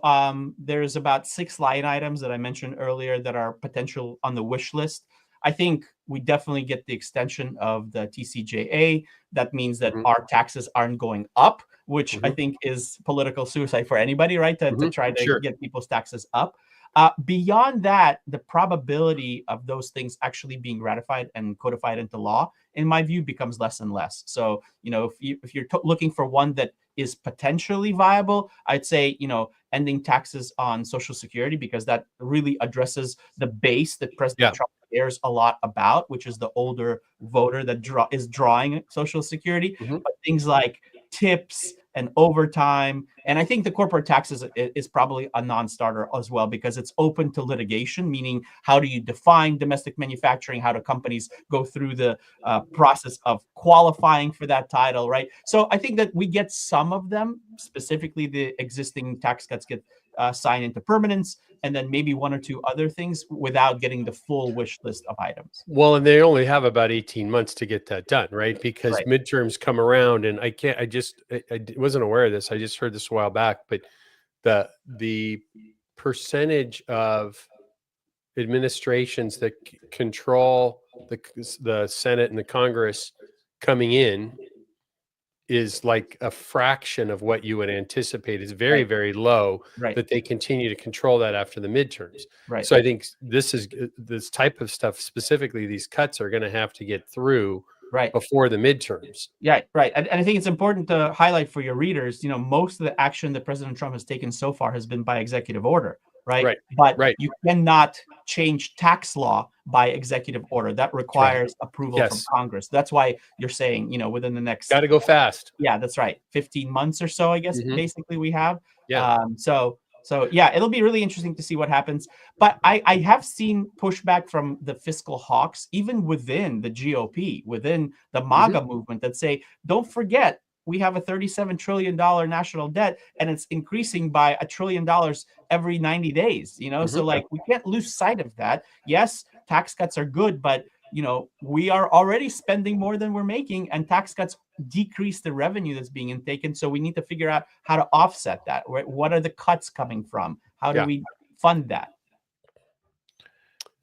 there's about 6 line items that I mentioned earlier that are potential on the wish list. I think we definitely get the extension of the TCJA. That means that our taxes aren't going up, which I think is political suicide for anybody, right? To try to get people's taxes up. Beyond that, the probability of those things actually being ratified and codified into law, in my view, becomes less and less. So, if you're looking for one that is potentially viable, I'd say, ending taxes on Social Security, because that really addresses the base that President Trump cares a lot about, which is the older voter that is drawing Social Security. But things like tips and overtime. And I think the corporate tax is probably a non-starter as well, because it's open to litigation, meaning how do you define domestic manufacturing? How do companies go through the process of qualifying for that title, right? So I think that we get some of them, specifically the existing tax cuts get signed into permanence, and then maybe one or two other things without getting the full wish list of items. Well, and they only have about 18 months to get that done, right? Because Right. midterms come around, and I wasn't aware of this. I just heard this a while back, but the percentage of administrations that control the Senate and the Congress coming in is like a fraction of what you would anticipate. Is very, Right. very low, Right. that they continue to control that after the midterms. Right. So I think this type of stuff, specifically these cuts, are going to have to get through Right. before the midterms. Yeah, right. And I think it's important to highlight for your readers, most of the action that President Trump has taken so far has been by executive order, right? Right, But right. you cannot change tax law by executive order. That requires approval from Yes. Congress. That's why you're saying, within the next, Got to go fast. yeah, that's right, 15 months or so, I guess, Mhm. basically we have. Yeah. So yeah, it'll be really interesting to see what happens. But I have seen pushback from the fiscal hawks, even within the GOP, within the MAGA movement, that say, don't forget, we have a $37 trillion national debt, and it's increasing by $1 trillion every 90 days. So we can't lose sight of that. Yes, tax cuts are good, but we are already spending more than we're making, and tax cuts decrease the revenue that's being taken. So we need to figure out how to offset that. Right? What are the cuts coming from? How do we fund that?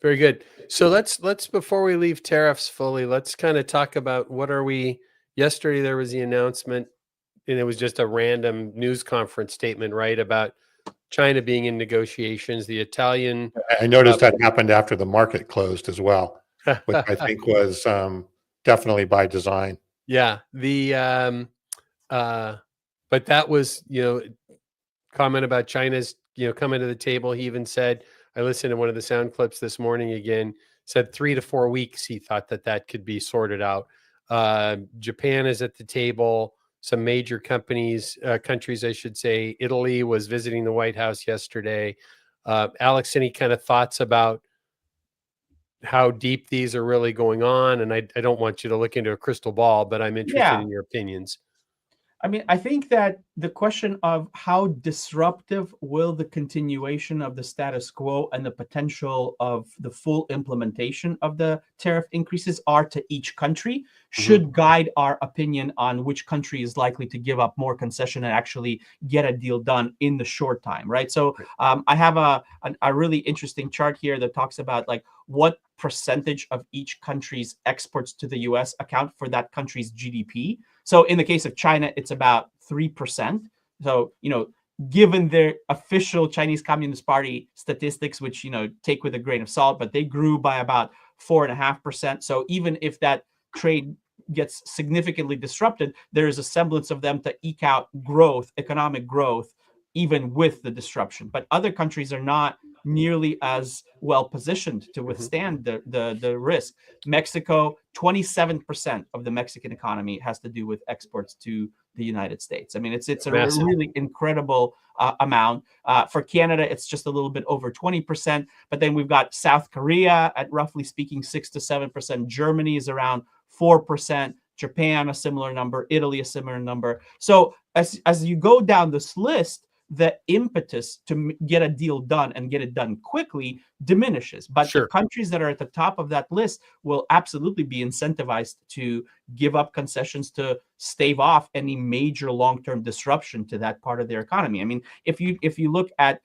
Very good. So let's before we leave tariffs fully, let's kind of talk about yesterday there was the announcement, and it was just a random news conference statement, right, about China being in negotiations. The Italian, I noticed that happened after the market closed as well, which I think was definitely by design. Yeah. But that was, comment about China's, coming to the table. He even said, I listened to one of the sound clips this morning again, said 3 to 4 weeks. He thought that could be sorted out. Japan is at the table. Some major countries, I should say. Italy was visiting the White House yesterday. Alex, any kind of thoughts about how deep these are really going on? And I don't want you to look into a crystal ball, but I'm interested in your opinions. I mean, I think that the question of how disruptive will the continuation of the status quo and the potential of the full implementation of the tariff increases are to each country should guide our opinion on which country is likely to give up more concession and actually get a deal done in the short time, right? So I have a really interesting chart here that talks about what percentage of each country's exports to the US account for that country's GDP. So in the case of China, it's about 3%. So, given their official Chinese Communist Party statistics, which, take with a grain of salt, but they grew by about 4.5%. So even if that trade gets significantly disrupted, there is a semblance of them to eke out growth, economic growth, even with the disruption. But other countries are not nearly as well positioned to withstand the risk. Mexico, 27% of the Mexican economy has to do with exports to the United States. I mean, it's a really incredible amount. For Canada, it's just a little bit over 20%. But then we've got South Korea at, roughly speaking, 6 to 7%. Germany is around 4%. Japan, a similar number. Italy, a similar number. So as you go down this list, the impetus to get a deal done and get it done quickly diminishes. But the countries that are at the top of that list will absolutely be incentivized to give up concessions to stave off any major long-term disruption to that part of their economy. I mean, if you look at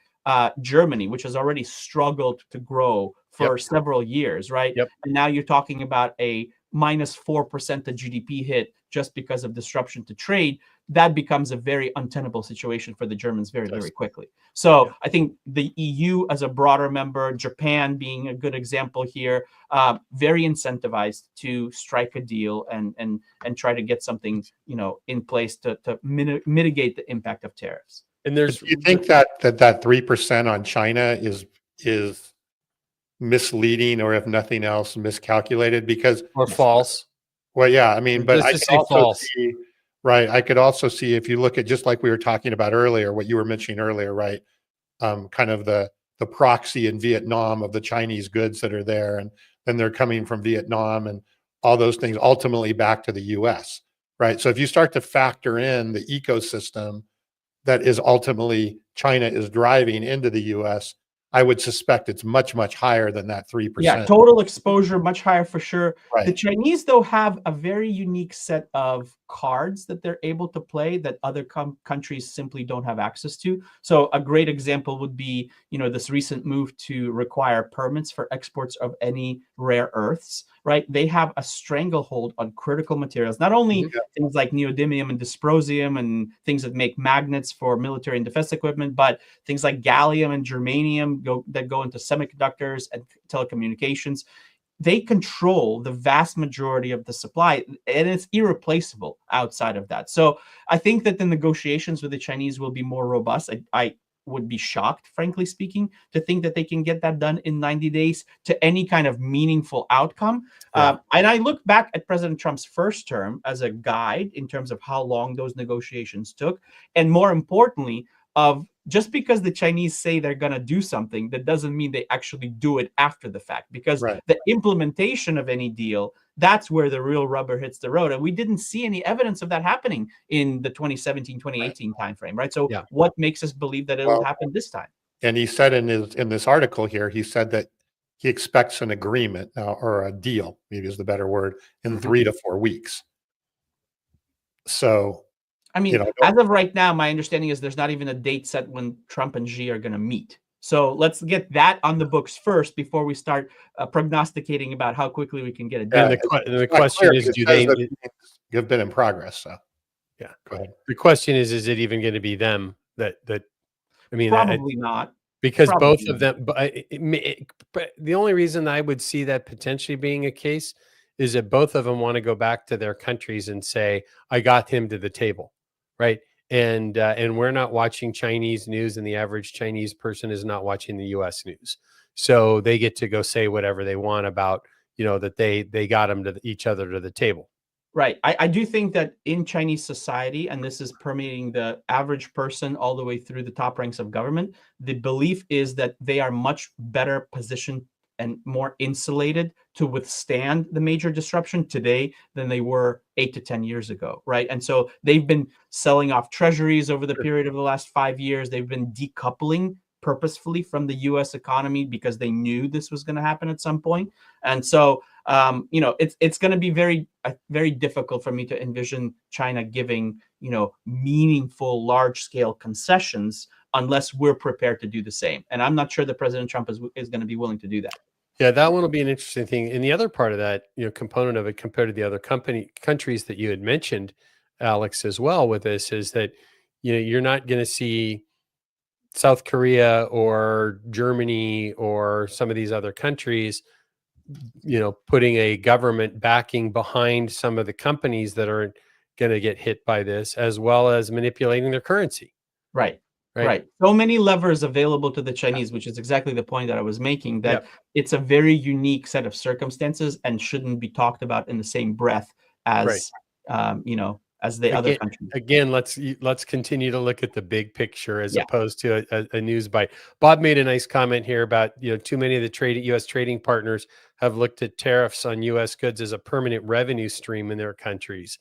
Germany, which has already struggled to grow for several years, right? And now you're talking about a minus 4% of GDP hit just because of disruption to trade. That becomes a very untenable situation for the Germans very, very quickly. So I think the EU as a broader member, Japan being a good example here, very incentivized to strike a deal and try to get something in place to mitigate the impact of tariffs. And do you think that 3% on China is misleading, or if nothing else, miscalculated? Because or false? Well, yeah, I mean, but Let's I just can say also false. see Right. I could also see if you look at just like we were talking about earlier, what you were mentioning earlier, right? Kind of the proxy in Vietnam of the Chinese goods that are there, and then they're coming from Vietnam and all those things ultimately back to the US, right? So if you start to factor in the ecosystem that is ultimately China is driving into the US, I would suspect it's much, much higher than that Yeah, 3%. total exposure much higher for sure. The Right. Chinese, though, have a very unique set of cards that they're able to play that other countries simply don't have access to. So a great example would be, this recent move to require permits for exports of any rare earths, right? They have a stranglehold on critical materials, not only things like neodymium and dysprosium and things that make magnets for military and defense equipment, but things like gallium and germanium that go into semiconductors and telecommunications. They control the vast majority of the supply, and it's irreplaceable outside of that. So I think that the negotiations with the Chinese will be more robust. I would be shocked, frankly speaking, to think that they can get that done in 90 days to any kind of meaningful outcome. Yeah. And I look back at President Trump's first term as a guide in terms of how long those negotiations took. And more importantly, of just because the Chinese say they're going to do something, that doesn't mean they actually do it after the fact, because Right. the implementation of any deal, that's where the real rubber hits the road. And we didn't see any evidence of that happening in the 2017, 2018 timeframe, right? So Yeah. what makes us believe that it'll happen this time? And he said in this article here, he said that he expects an agreement or a deal, maybe is the better word, in 3 to 4 weeks. So, I mean, as of right now, my understanding is there's not even a date set when Trump and Xi are going to meet. So let's get that on the books first before we start prognosticating about how quickly we can get it done. And the question is, do they? Have been in progress. So yeah, go ahead. The question is it even going to be them that? I mean, probably not, because both of them. But the only reason I would see that potentially being a case is that both of them want to go back to their countries and say, "I got him to the table." Right. And we're not watching Chinese news, and the average Chinese person is not watching the US news. So they get to go say whatever they want about, that they got them to each other to the table. Right. I do think that in Chinese society, and this is permeating the average person all the way through the top ranks of government, the belief is that they are much better positioned and more insulated to withstand the major disruption today than they were 8 to 10 years ago, right? And so they've been selling off treasuries over the period of the last 5 years. They've been decoupling purposefully from the US economy because they knew this was going to happen at some point. And so, it's going to be very, very difficult for me to envision China giving, meaningful, large-scale concessions unless we're prepared to do the same. And I'm not sure that President Trump is going to be willing to do that. Yeah, that one will be an interesting thing. And the other part of that, component of it compared to the other countries that you had mentioned, Alex, as well with this is that, you're not going to see South Korea or Germany or some of these other countries, putting a government backing behind some of the companies that are going to get hit by this, as well as manipulating their currency. Right. So many levers available to the Chinese, which is exactly the point that I was making, that it's a very unique set of circumstances and shouldn't be talked about in the same breath as, as the other countries. Again, let's continue to look at the big picture as opposed to a news bite. Bob made a nice comment here about, too many of the U.S. trading partners have looked at tariffs on U.S. goods as a permanent revenue stream in their countries,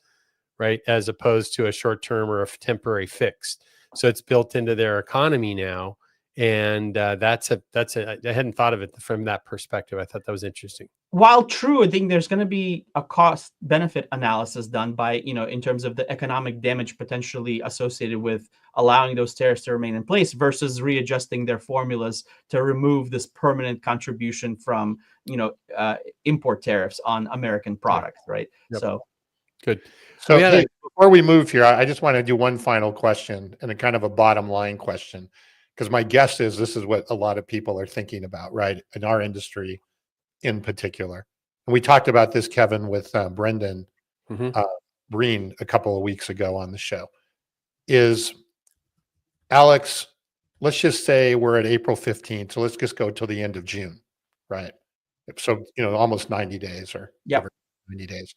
right? As opposed to a short-term or a temporary fixed. So it's built into their economy now. And I hadn't thought of it from that perspective. I thought that was interesting. While true, I think there's going to be a cost benefit analysis done by, in terms of the economic damage potentially associated with allowing those tariffs to remain in place versus readjusting their formulas to remove this permanent contribution from, import tariffs on American products, right? Yep. So good. So hey, before we move here, I just want to do one final question and a kind of a bottom line question, because my guess is this is what a lot of people are thinking about, right? In our industry in particular. And we talked about this, Kevin, with Brendan Breen a couple of weeks ago on the show. Is Alex, let's just say we're at April 15th. So let's just go till the end of June, right? So, almost 90 days or 90 days.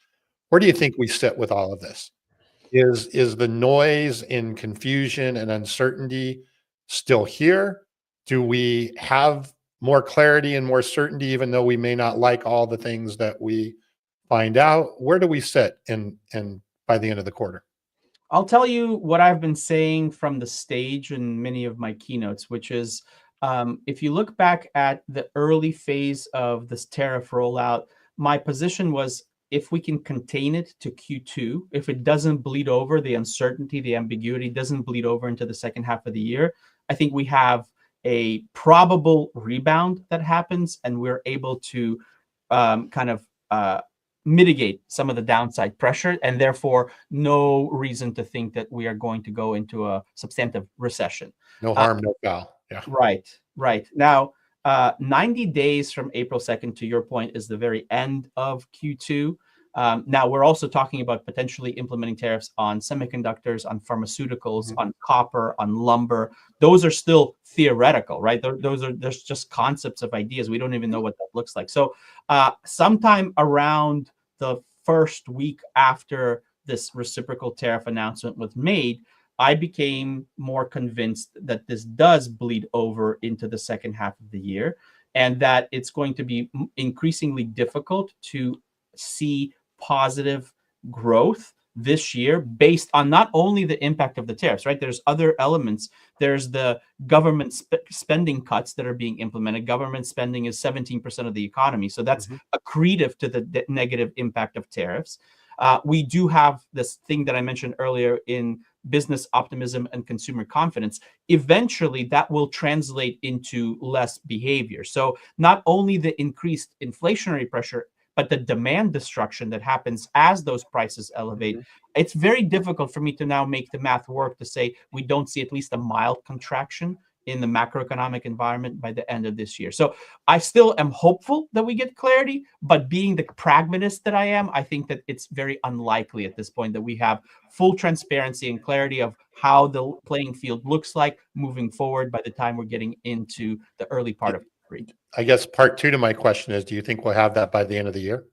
Where do you think we sit with all of this? Is the noise and confusion and uncertainty still here? Do we have more clarity and more certainty, even though we may not like all the things that we find out? Where do we sit in by the end of the quarter? I'll tell you what I've been saying from the stage in many of my keynotes, which is if you look back at the early phase of this tariff rollout, my position was if we can contain it to Q2, if it doesn't bleed over, the uncertainty, the ambiguity doesn't bleed over into the second half of the year, I think we have a probable rebound that happens, and we're able to mitigate some of the downside pressure, and therefore no reason to think that we are going to go into a substantive recession. No harm, no foul. Yeah. Right. Now, 90 days from April 2nd, to your point, is the very end of Q2. Now, we're also talking about potentially implementing tariffs on semiconductors, on pharmaceuticals, on copper, on lumber. Those are still theoretical, right? There's just concepts of ideas. We don't even know what that looks like. So sometime around the first week after this reciprocal tariff announcement was made, I became more convinced that this does bleed over into the second half of the year, and that it's going to be increasingly difficult to see positive growth this year based on not only the impact of the tariffs, right? There's other elements. There's the government spending cuts that are being implemented. Government spending is 17% of the economy. So that's accretive to the negative impact of tariffs. We do have this thing that I mentioned earlier in business optimism and consumer confidence. Eventually, that will translate into less behavior. So not only the increased inflationary pressure, but the demand destruction that happens as those prices elevate. It's very difficult for me to now make the math work to say we don't see at least a mild contraction in the macroeconomic environment by the end of this year. So I still am hopeful that we get clarity, but being the pragmatist that I am, I think that it's very unlikely at this point that we have full transparency and clarity of how the playing field looks like moving forward by the time we're getting into the early part of Q3. I guess part two to my question is, do you think we'll have that by the end of the year?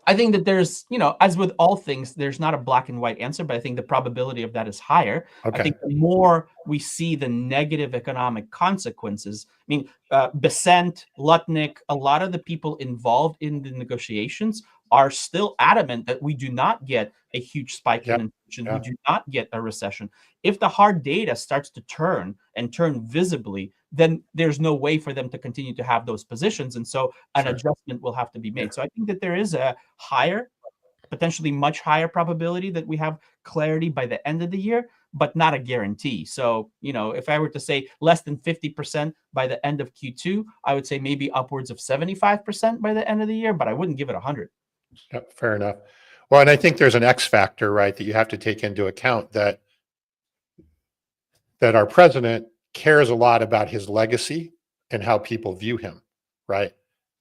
I think that there's, as with all things, there's not a black and white answer, but I think the probability of that is higher. Okay. I think the more we see the negative economic consequences, Besant, Lutnick, a lot of the people involved in the negotiations are still adamant that we do not get a huge spike in inflation. We do not get a recession. If the hard data starts to turn visibly, then there's no way for them to continue to have those positions. And so an adjustment will have to be made. So I think that there is a higher, potentially much higher probability that we have clarity by the end of the year, but not a guarantee. So, if I were to say less than 50% by the end of Q2, I would say maybe upwards of 75% by the end of the year, but I wouldn't give it 100. Yep, fair enough. Well, and I think there's an X factor, right, that you have to take into account, that our president cares a lot about his legacy and how people view him, right?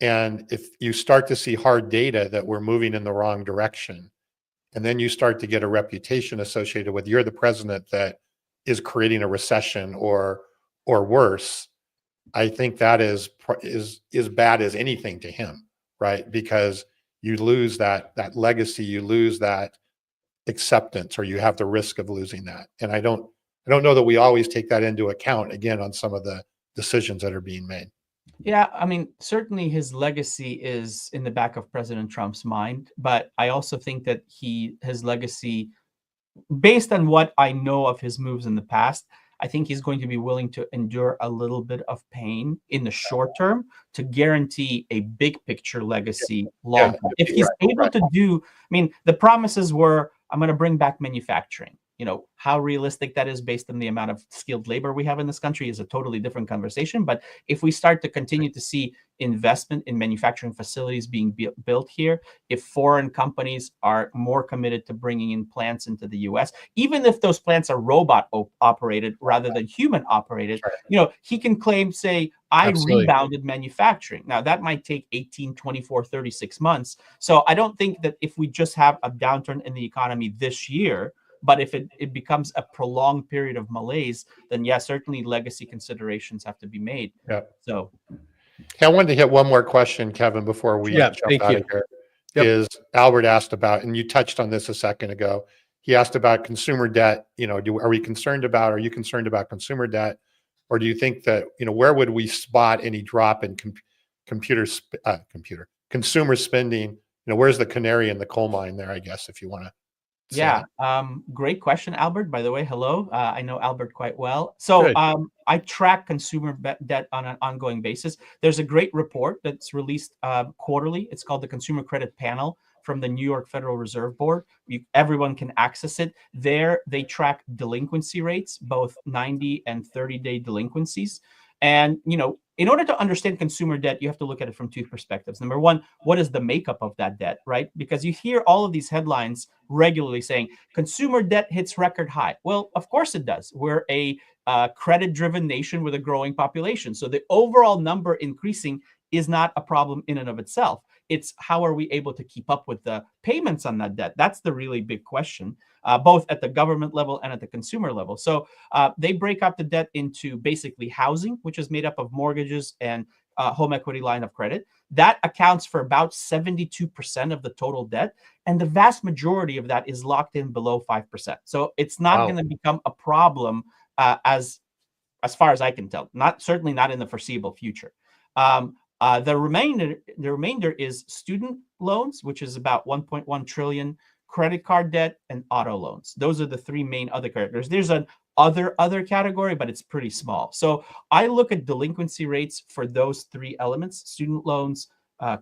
And if you start to see hard data that we're moving in the wrong direction, and then you start to get a reputation associated with you're the president that is creating a recession or worse, I think that is bad as anything to him, right? Because you lose that legacy, you lose that acceptance, or you have the risk of losing that. And I don't know that we always take that into account, again, on some of the decisions that are being made. Yeah, certainly his legacy is in the back of President Trump's mind, but I also think that his legacy, based on what I know of his moves in the past, I think he's going to be willing to endure a little bit of pain in the short term to guarantee a big picture legacy long term. If he's able to do, the promises were, I'm going to bring back manufacturing. How realistic that is based on the amount of skilled labor we have in this country is a totally different conversation. But if we start to continue to see investment in manufacturing facilities being built here, if foreign companies are more committed to bringing in plants into the US, even if those plants are robot operated rather than human operated, he can claim, say, I rebounded manufacturing. Now, that might take 18, 24, 36 months. So I don't think that if we just have a downturn in the economy this year, but if it becomes a prolonged period of malaise, then certainly legacy considerations have to be made. Yeah. So, I wanted to hit one more question, Kevin, before we jump out of here. Is Albert asked about, and you touched on this a second ago, he asked about consumer debt. Are you concerned about consumer debt? Or do you think that, where would we spot any drop in consumer spending? Where's the canary in the coal mine there, I guess, if you want to say Yeah, that. great question, Albert. By the way, hello. I know Albert quite well. So Good. I track consumer debt on an ongoing basis. There's a great report that's released quarterly. It's called the Consumer Credit Panel from the New York Federal Reserve Board. Everyone can access it. There, they track delinquency rates, both 90 and 30-day delinquencies. And, in order to understand consumer debt, you have to look at it from two perspectives. Number one, what is the makeup of that debt, right? Because you hear all of these headlines regularly saying consumer debt hits record high. Well, of course it does. We're a credit-driven nation with a growing population. So the overall number increasing is not a problem in and of itself. It's how are we able to keep up with the payments on that debt? That's the really big question, both at the government level and at the consumer level. So they break up the debt into basically housing, which is made up of mortgages and home equity line of credit. That accounts for about 72% of the total debt. And the vast majority of that is locked in below 5%. So it's not going to become a problem as far as I can tell, certainly not in the foreseeable future. The remainder is student loans, which is about 1.1 trillion, credit card debt, and auto loans. Those are the three main other categories. There's an other category, but it's pretty small. So I look at delinquency rates for those three elements: student loans,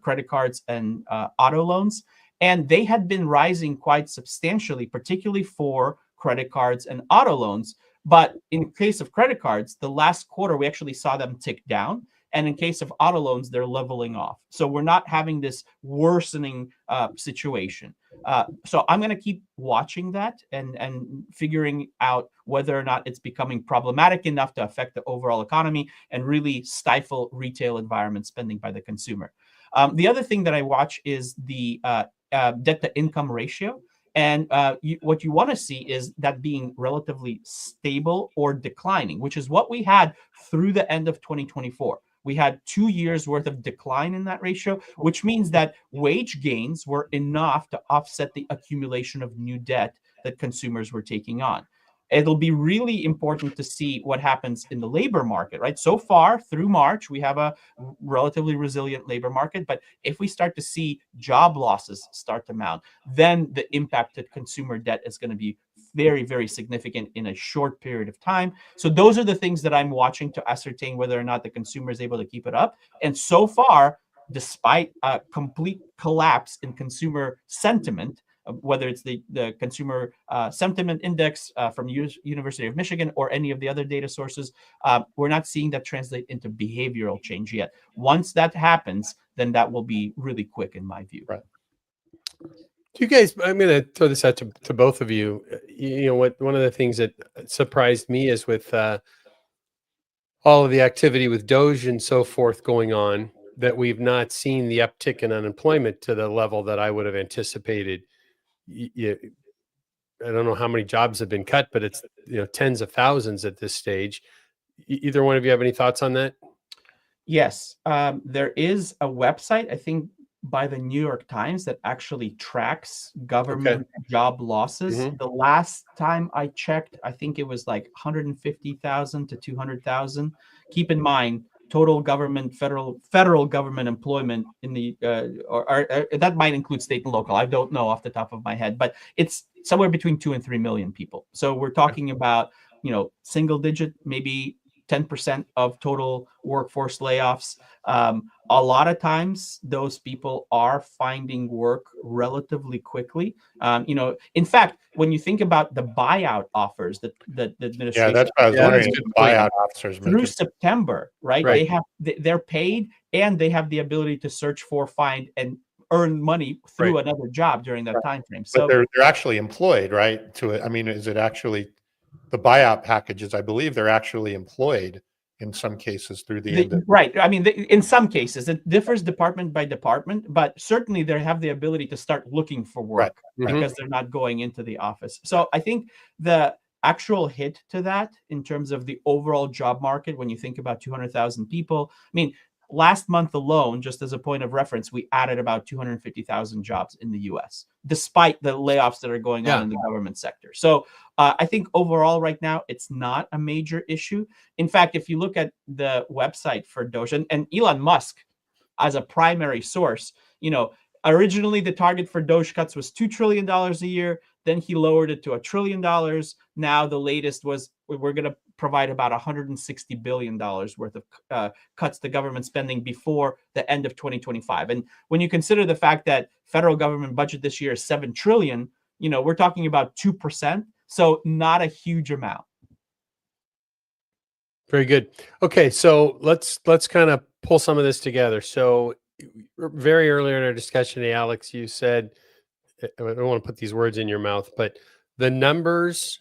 credit cards, and auto loans. And they had been rising quite substantially, particularly for credit cards and auto loans. But in case of credit cards, the last quarter, we actually saw them tick down. And in case of auto loans, they're leveling off. So we're not having this worsening situation. So I'm going to keep watching that and figuring out whether or not it's becoming problematic enough to affect the overall economy and really stifle retail environment spending by the consumer. The other thing that I watch is the debt to income ratio. And what you want to see is that being relatively stable or declining, which is what we had through the end of 2024. We had 2 years worth of decline in that ratio, which means that wage gains were enough to offset the accumulation of new debt that consumers were taking on. It'll be really important to see what happens in the labor market, right? So far through March, we have a relatively resilient labor market. But if we start to see job losses start to mount, then the impact to consumer debt is going to be very, very significant in a short period of time. So those are the things that I'm watching to ascertain whether or not the consumer is able to keep it up. And so far, despite a complete collapse in consumer sentiment, whether it's the consumer sentiment index from University of Michigan or any of the other data sources, we're not seeing that translate into behavioral change yet. Once that happens, then that will be really quick in my view. Right. You guys, I'm going to throw this out to both of you. One of the things that surprised me is with all of the activity with Doge and so forth going on, that we've not seen the uptick in unemployment to the level that I would have anticipated. I don't know how many jobs have been cut, but it's tens of thousands at this stage. Either one of you have any thoughts on that? Yes, there is a website, I think, by the New York Times that actually tracks government job losses. Mm-hmm. The last time I checked, I think it was like 150,000 to 200,000. Keep in mind, total government, federal government employment in the that might include state and local. I don't know off the top of my head, but it's somewhere between 2 and 3 million people. So we're talking about single digit, maybe 10% of total workforce layoffs. A lot of times those people are finding work relatively quickly. In fact, when you think about the buyout offers that the administration, that's what I was wondering. Buyout officers through September, right? They're paid and they have the ability to search for, find, and earn money through another job during that time frame. So but they're actually employed, right? Is it actually the buyout packages? I believe they're actually employed in some cases through the end. Right. In some cases, it differs department by department, but certainly they have the ability to start looking for work because they're not going into the office. So I think the actual hit to that in terms of the overall job market, when you think about 200,000 people, last month alone, just as a point of reference, we added about 250,000 jobs in the US, despite the layoffs that are going on in the government sector. So I think overall right now, it's not a major issue. In fact, if you look at the website for Doge and Elon Musk as a primary source, originally the target for Doge cuts was $2 trillion a year. Then he lowered it to $1 trillion. Now the latest was we're going to provide about $160 billion worth of cuts to government spending before the end of 2025. And when you consider the fact that federal government budget this year is $7 trillion, we're talking about 2%. So not a huge amount. Very good. Okay, so let's kind of pull some of this together. So very early in our discussion, Alex, you said, I don't want to put these words in your mouth, but the numbers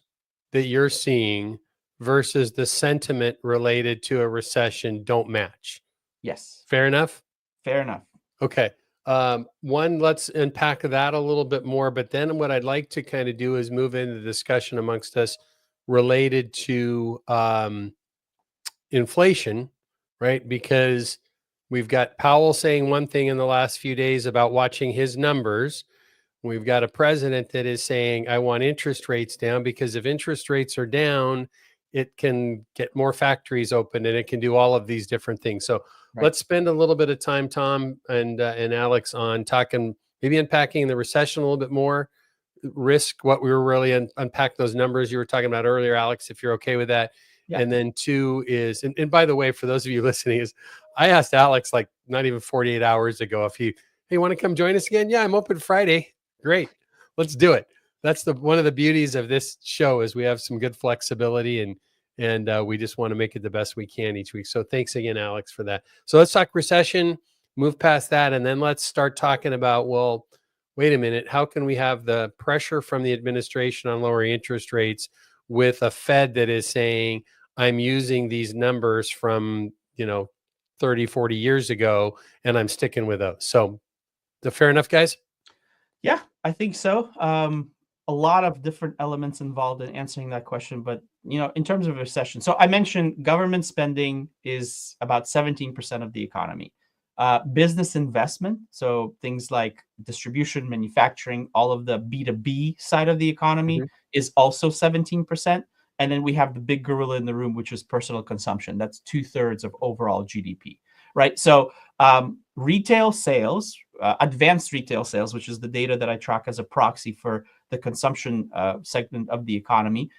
that you're seeing versus the sentiment related to a recession don't match. Yes. Fair enough? Fair enough. Okay. One, let's unpack that a little bit more, but then what I'd like to kind of do is move into the discussion amongst us related to inflation, right? Because we've got Powell saying one thing in the last few days about watching his numbers. We've got a president that is saying, I want interest rates down, because if interest rates are down, it can get more factories open and it can do all of these different things. So let's spend a little bit of time, Tom and Alex, on talking, maybe unpacking the recession a little bit more, risk, what we were really unpack those numbers you were talking about earlier, Alex, if you're okay with that. Yeah. And then two is, and by the way, for those of you listening, is I asked Alex like not even 48 hours ago if he, hey, want to come join us again? Yeah, I'm open Friday. Great. Let's do it. That's one of the beauties of this show is we have some good flexibility and we just want to make it the best we can each week. So thanks again, Alex, for that. So let's talk recession, move past that, and then let's start talking about, well, wait a minute, how can we have the pressure from the administration on lowering interest rates with a Fed that is saying, I'm using these numbers from, 30, 40 years ago, and I'm sticking with those. So is that fair enough, guys? Yeah, I think so. A lot of different elements involved in answering that question. But, in terms of recession, so I mentioned government spending is about 17% of the economy. Business investment, so things like distribution, manufacturing, all of the B2B side of the economy is also 17%. And then we have the big gorilla in the room, which is personal consumption. That's 2/3 of overall GDP, right? So retail sales, advanced retail sales, which is the data that I track as a proxy for the consumption segment of the economy.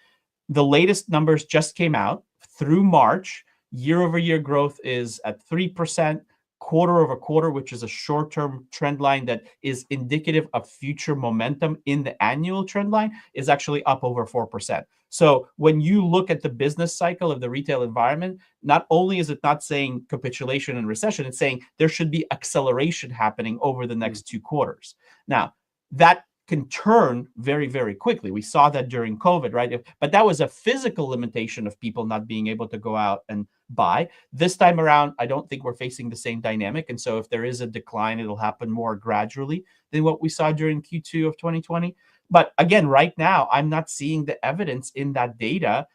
The latest numbers just came out through March. Year-over-year growth is at 3%. Quarter-over-quarter, which is a short-term trend line that is indicative of future momentum in the annual trend line, is actually up over 4%. So when you look at the business cycle of the retail environment, not only is it not saying capitulation and recession, it's saying there should be acceleration happening over the next 2 quarters. Now, that can turn very, very quickly. We saw that during COVID, right? But that was a physical limitation of people not being able to go out and buy. This time around, I don't think we're facing the same dynamic. And so if there is a decline, it'll happen more gradually than what we saw during Q2 of 2020. But again, right now, I'm not seeing the evidence in that data.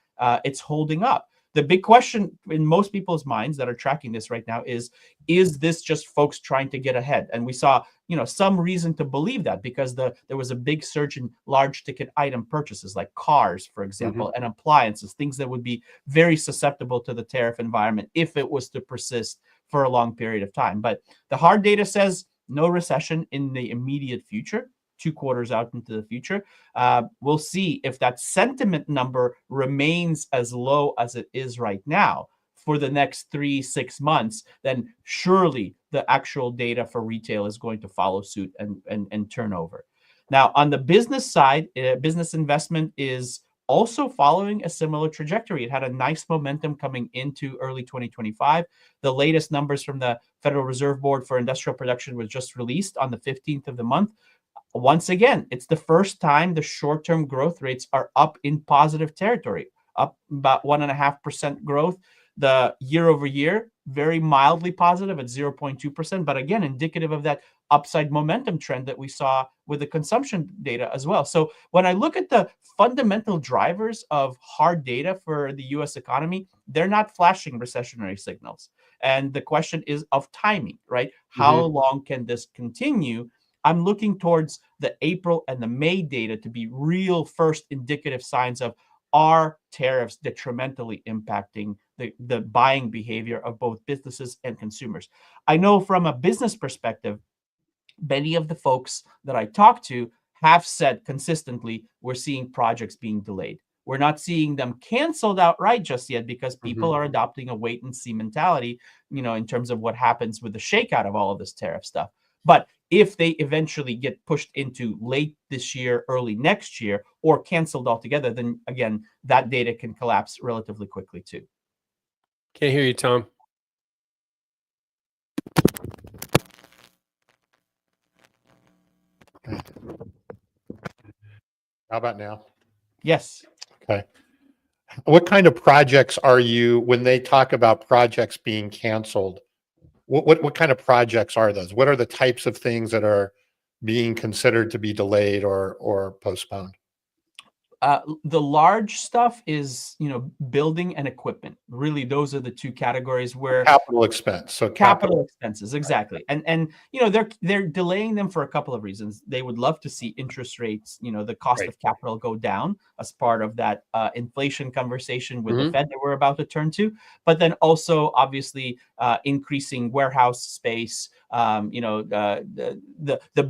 It's holding up. The big question in most people's minds that are tracking this right now is this just folks trying to get ahead? And we saw, some reason to believe that because there was a big surge in large ticket item purchases like cars, for example, and appliances, things that would be very susceptible to the tariff environment if it was to persist for a long period of time. But the hard data says no recession in the immediate future. 2 quarters out into the future. We'll see if that sentiment number remains as low as it is right now for the next 3-6 months, then surely the actual data for retail is going to follow suit and turn over. Now, on the business side, business investment is also following a similar trajectory. It had a nice momentum coming into early 2025. The latest numbers from the Federal Reserve Board for Industrial Production was just released on the 15th of the month. Once again, it's the first time the short-term growth rates are up in positive territory, up about 1.5% growth. The year-over-year, very mildly positive at 0.2%, but again, indicative of that upside momentum trend that we saw with the consumption data as well. So when I look at the fundamental drivers of hard data for the U.S. economy, they're not flashing recessionary signals. And the question is of timing, right? How long can this continue? I'm looking towards the April and the May data to be real first indicative signs of, are tariffs detrimentally impacting the buying behavior of both businesses and consumers. I know from a business perspective, many of the folks that I talk to have said consistently, we're seeing projects being delayed. We're not seeing them canceled outright just yet because people are adopting a wait and see mentality, in terms of what happens with the shakeout of all of this tariff stuff. But if they eventually get pushed into late this year, early next year, or canceled altogether, then again, that data can collapse relatively quickly too. Can't hear you, Tom. How about now? Yes. Okay. What kind of projects are you, when they talk about projects being canceled, what kind of projects are those? What are the types of things that are being considered to be delayed or postponed? The large stuff is, building and equipment. Really, those are the two categories where Capital expense. So capital expenses, exactly. And they're delaying them for a couple of reasons. They would love to see interest rates, the cost Right. of capital go down as part of that inflation conversation with the Fed that we're about to turn to. But then also, obviously, increasing warehouse space, the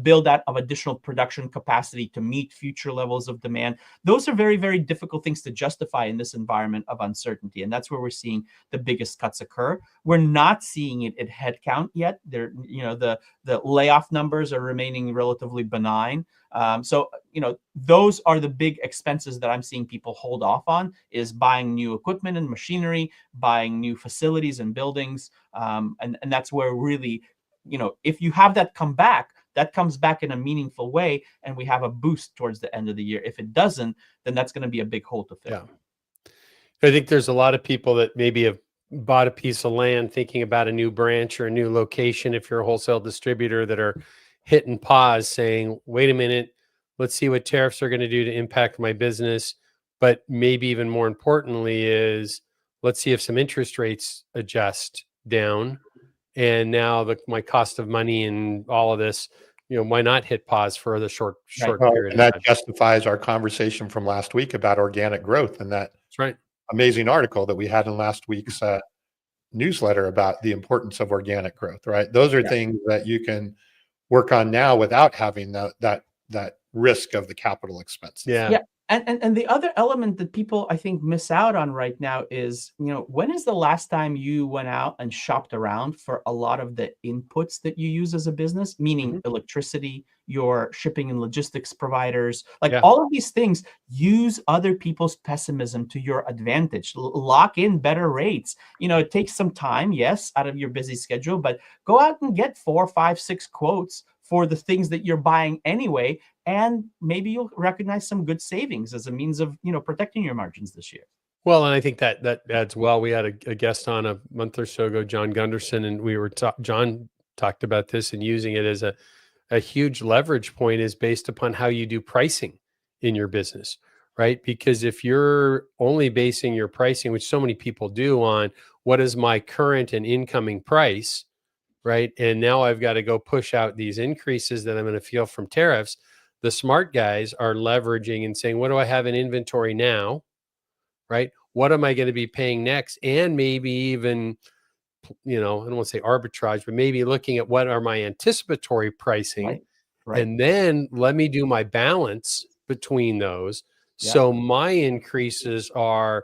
build out of additional production capacity to meet future levels of demand. Those are very, very difficult things to justify in this environment of uncertainty. And that's where we're seeing the biggest cuts occur. We're not seeing it at headcount yet. The layoff numbers are remaining relatively benign. So those are the big expenses that I'm seeing people hold off on, is buying new equipment and machinery, buying new facilities and buildings. And that's where really, if you have that come back, that comes back in a meaningful way, and we have a boost towards the end of the year. If it doesn't, then that's going to be a big hole to fill. Yeah. I think there's a lot of people that maybe have bought a piece of land thinking about a new branch or a new location, if you're a wholesale distributor, that are hitting pause saying, wait a minute, let's see what tariffs are going to do to impact my business. But maybe even more importantly is, let's see if some interest rates adjust down. And now my cost of money and all of this, why not hit pause for the short Right. period And of that time? justifies our conversation from last week about organic growth and that That's right. amazing article that we had in last week's newsletter about the importance of organic growth, right? Those are things that you can work on now without having that risk of the capital expenses. Yeah. And the other element that people, I think, miss out on right now is, when is the last time you went out and shopped around for a lot of the inputs that you use as a business, meaning electricity, your shipping and logistics providers, all of these things. Use other people's pessimism to your advantage. Lock in better rates. It takes some time, yes, out of your busy schedule, but go out and get 4, 5, 6 quotes for the things that you're buying anyway, and maybe you'll recognize some good savings as a means of protecting your margins this year. Well, and I think that adds well. We had a guest on a month or so ago, John Gunderson, and John talked about this and using it as a huge leverage point is based upon how you do pricing in your business, right? Because if you're only basing your pricing, which so many people do, on what is my current and incoming price, right? And now I've got to go push out these increases that I'm going to feel from tariffs. The smart guys are leveraging and saying, what do I have in inventory now, right? What am I going to be paying next? And maybe even, I don't want to say arbitrage, but maybe looking at what are my anticipatory pricing. Right. And then let me do my balance between those. So my increases are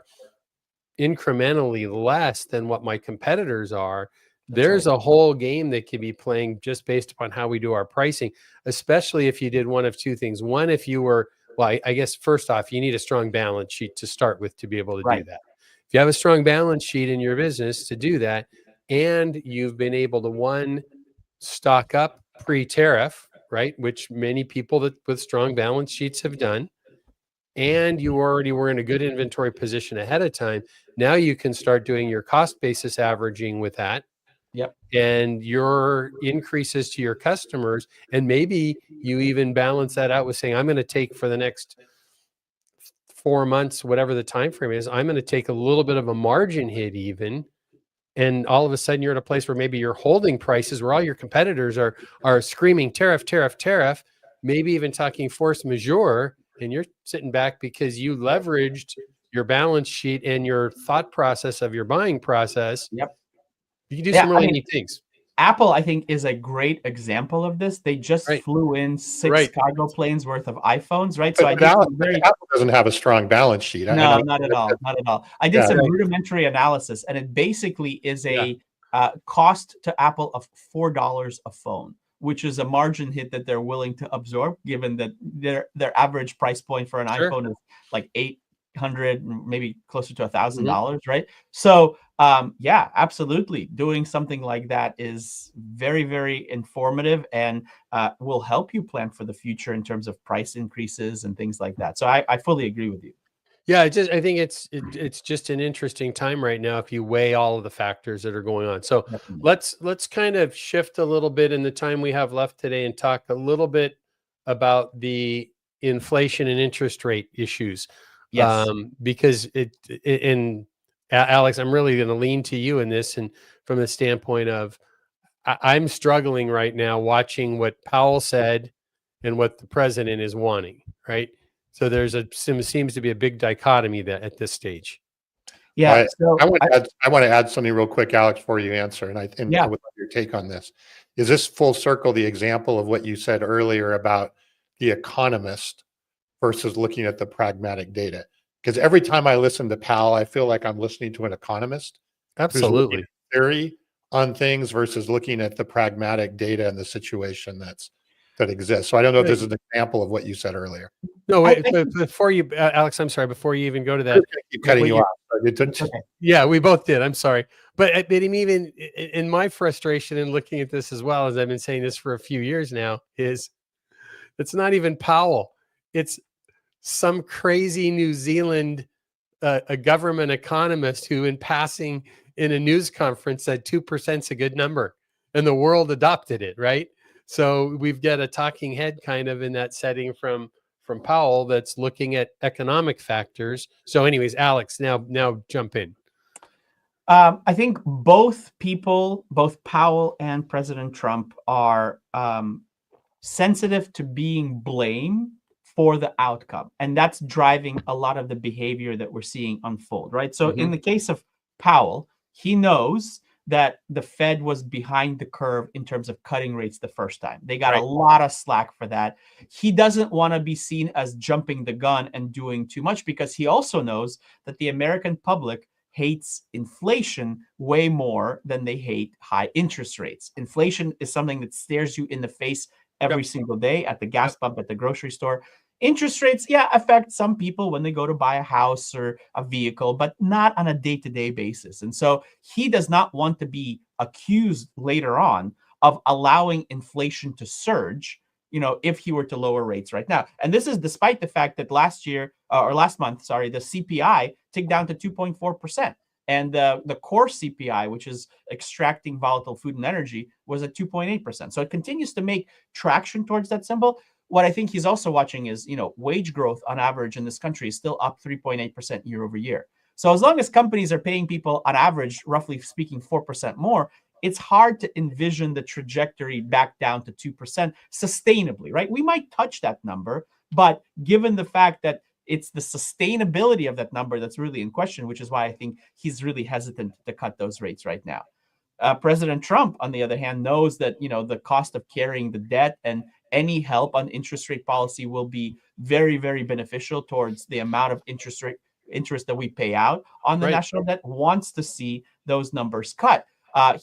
incrementally less than what my competitors are. There's a whole game that could be playing just based upon how we do our pricing, especially if you did one of two things. One, if you were, well, I guess first off, you need a strong balance sheet to start with to be able to do that. If you have a strong balance sheet in your business to do that, and you've been able to, stock up pre-tariff, right, which many people with strong balance sheets have done, and you already were in a good inventory position ahead of time, now you can start doing your cost basis averaging with that. Yep. And your increases to your customers, and maybe you even balance that out with saying, I'm going to take for the next 4 months, whatever the time frame is, I'm going to take a little bit of a margin hit even and all of a sudden you're in a place where maybe you're holding prices where all your competitors are screaming tariff, tariff, tariff, maybe even talking force majeure, and you're sitting back because you leveraged your balance sheet and your thought process of your buying process. Yep. You can do Yeah, some really neat things. Apple, I think, is a great example of this. They just Right. flew in 6 Right. cargo planes worth of iPhones, right? So I But did Apple, some very Apple doesn't have a strong balance sheet. I no, know. not at all, not at all. I did Yeah, some right. rudimentary analysis, and it basically is Yeah. a cost to Apple of $4 a phone, which is a margin hit that they're willing to absorb, given that their average price point for an Sure. iPhone is like $800, maybe closer to $1,000, Mm-hmm. right? So yeah, absolutely. Doing something like that is very, very informative and will help you plan for the future in terms of price increases and things like that. So I fully agree with you. Yeah, I think it's just an interesting time right now if you weigh all of the factors that are going on. So Definitely. let's kind of shift a little bit in the time we have left today and talk a little bit about the inflation and interest rate issues. Yes. Because Alex, I'm really going to lean to you in this, and from the standpoint of I'm struggling right now watching what Powell said and what the president is wanting, right? So there's seems to be a big dichotomy that at this stage. Yeah. Well, I want to add something real quick, Alex, before you answer, and I would love your take on this. Is this full circle the example of what you said earlier about the economist versus looking at the pragmatic data? Because every time I listen to Powell, I feel like I'm listening to an economist who's looking Absolutely. at theory on things versus looking at the pragmatic data and the situation that exists. So I don't know if this is an example of what you said earlier. No, wait, but before you, Alex, I'm sorry. Before you even go to that, I keep cutting you off. Yeah, we both did. I'm sorry, but even in my frustration in looking at this as well, as I've been saying this for a few years now, is it's not even Powell. It's some crazy New Zealand a government economist who, in passing in a news conference, said 2% is a good number, and the world adopted it. Right. So we've got a talking head kind of in that setting from Powell that's looking at economic factors. So, anyways, Alex, now jump in. I think both people, both Powell and President Trump, are sensitive to being blamed for the outcome. And that's driving a lot of the behavior that we're seeing unfold, right? So in the case of Powell, he knows that the Fed was behind the curve in terms of cutting rates the first time. They got a lot of slack for that. He doesn't want to be seen as jumping the gun and doing too much, because he also knows that the American public hates inflation way more than they hate high interest rates. Inflation is something that stares you in the face every single day at the gas pump, at the grocery store. Interest rates, affect some people when they go to buy a house or a vehicle, but not on a day-to-day basis. And so he does not want to be accused later on of allowing inflation to surge, if he were to lower rates right now. And this is despite the fact that last month, the CPI ticked down to 2.4%. And the core CPI, which is extracting volatile food and energy, was at 2.8%. So it continues to make traction towards that symbol. What I think he's also watching is, wage growth on average in this country is still up 3.8% year over year. So as long as companies are paying people on average, roughly speaking, 4% more, it's hard to envision the trajectory back down to 2% sustainably, right? We might touch that number, but given the fact that it's the sustainability of that number that's really in question, which is why I think he's really hesitant to cut those rates right now. President Trump, on the other hand, knows that, the cost of carrying the debt and any help on interest rate policy will be very, very beneficial towards the amount of interest that we pay out on the national debt, wants to see those numbers cut.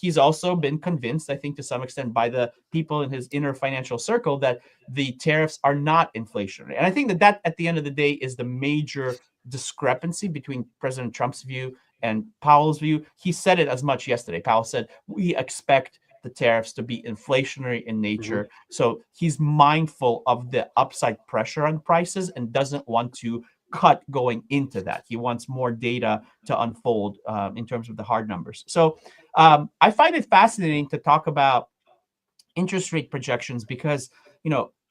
He's also been convinced, I think, to some extent by the people in his inner financial circle that the tariffs are not inflationary. And I think that at the end of the day is the major discrepancy between President Trump's view and Powell's view. He said it as much yesterday. Powell said, we expect the tariffs to be inflationary in nature. So he's mindful of the upside pressure on prices and doesn't want to cut going into that. He wants more data to unfold in terms of the hard numbers. So I find it fascinating to talk about interest rate projections because,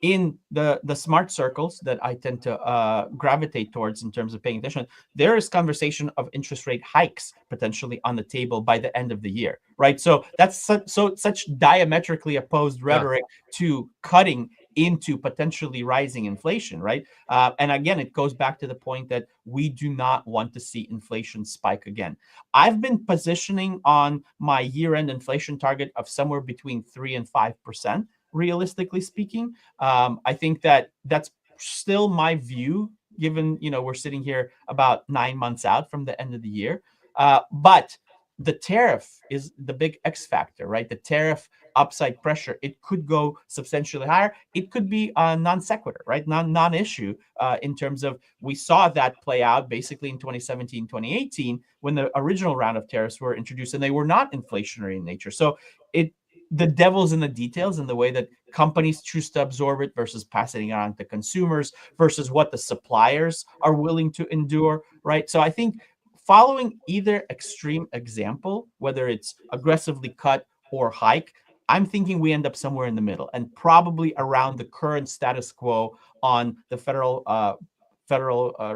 in the smart circles that I tend to gravitate towards in terms of paying attention, there is conversation of interest rate hikes potentially on the table by the end of the year, right? So that's such diametrically opposed rhetoric to cutting into potentially rising inflation, right? And again, it goes back to the point that we do not want to see inflation spike again. I've been positioning on my year-end inflation target of somewhere between 3 and 5%. Realistically speaking, I think that that's still my view, given we're sitting here about 9 months out from the end of the year. But the tariff is the big X factor, right? The tariff upside pressure, it could go substantially higher. It could be a non sequitur, right? Non-issue in terms of, we saw that play out basically in 2017, 2018, when the original round of tariffs were introduced, and they were not inflationary in nature. So the devil's in the details, in the way that companies choose to absorb it versus passing it on to consumers versus what the suppliers are willing to endure, right? So I think following either extreme example, whether it's aggressively cut or hike, I'm thinking we end up somewhere in the middle, and probably around the current status quo on the Federal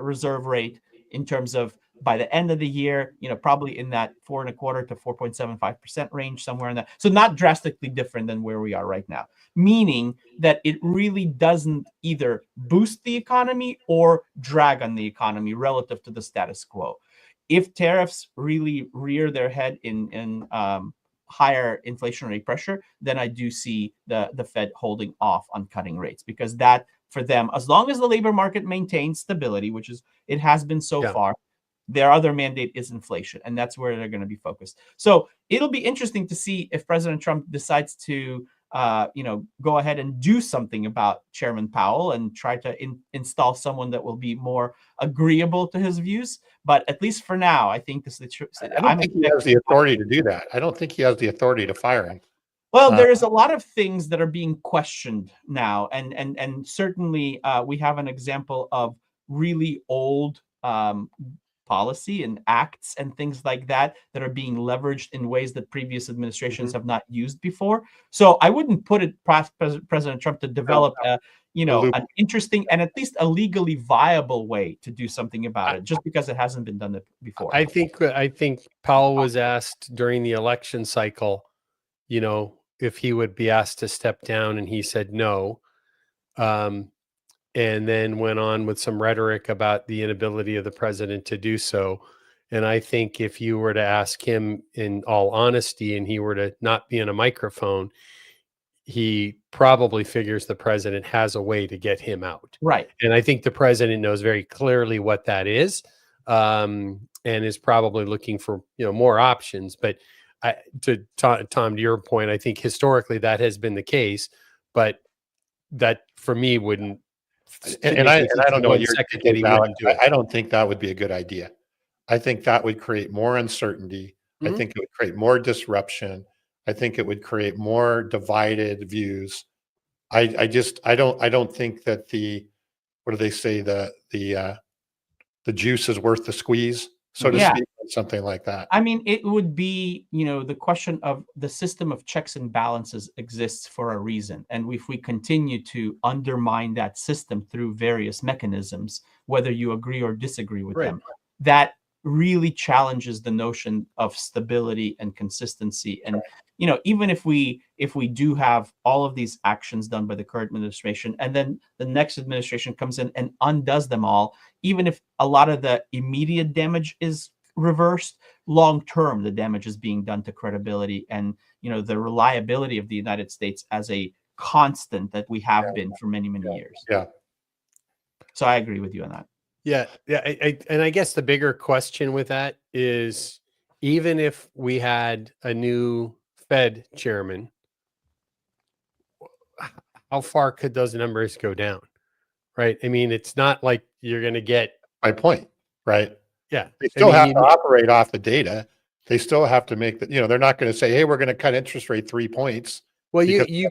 Reserve rate, in terms of, by the end of the year, probably in that 4.25 to 4.75% range, somewhere in that. So not drastically different than where we are right now, meaning that it really doesn't either boost the economy or drag on the economy relative to the status quo. If tariffs really rear their head in higher inflationary pressure, then I do see the Fed holding off on cutting rates, because that, for them, as long as the labor market maintains stability, which is it has been so far, their other mandate is inflation, and that's where they're going to be focused. So it'll be interesting to see if President Trump decides to go ahead and do something about Chairman Powell and try to install someone that will be more agreeable to his views. But at least for now, I think this is the truth. I don't think he has the authority to do that. I don't think he has the authority to fire him. Well, there is a lot of things that are being questioned now, and certainly we have an example of really old policy and acts and things like that are being leveraged in ways that previous administrations have not used before. So I wouldn't put it past President Trump to develop an interesting and at least a legally viable way to do something about it, just because it hasn't been done before. I think Powell was asked during the election cycle, if he would be asked to step down, and he said no. And then went on with some rhetoric about the inability of the president to do so. And I think if you were to ask him in all honesty, and he were to not be in a microphone, he probably figures the president has a way to get him out. Right. And I think the president knows very clearly what that is, and is probably looking for, more options. But Tom, to your point, I think historically that has been the case, but that for me wouldn't. And I don't know what you're thinking about. I don't think that would be a good idea. I think that would create more uncertainty. I think it would create more disruption. I think it would create more divided views. I don't think that what do they say, the juice is worth the squeeze, so to speak, something like that. I mean, it would be, the question of the system of checks and balances exists for a reason. And if we continue to undermine that system through various mechanisms, whether you agree or disagree with them, that really challenges the notion of stability and consistency. And, even if we do have all of these actions done by the current administration, and then the next administration comes in and undoes them all, even if a lot of the immediate damage is reversed, long term the damage is being done to credibility and the reliability of the United States as a constant that we have been for many years. So I agree with you on that. And I guess the bigger question with that is, even if we had a new Fed chairman, how far could those numbers go down? Right? I mean, it's not like you're going to get my point, right? Yeah. They still have to operate off the data. They still have to make they're not going to say, hey, we're going to cut interest rate 3 points. Well, that's the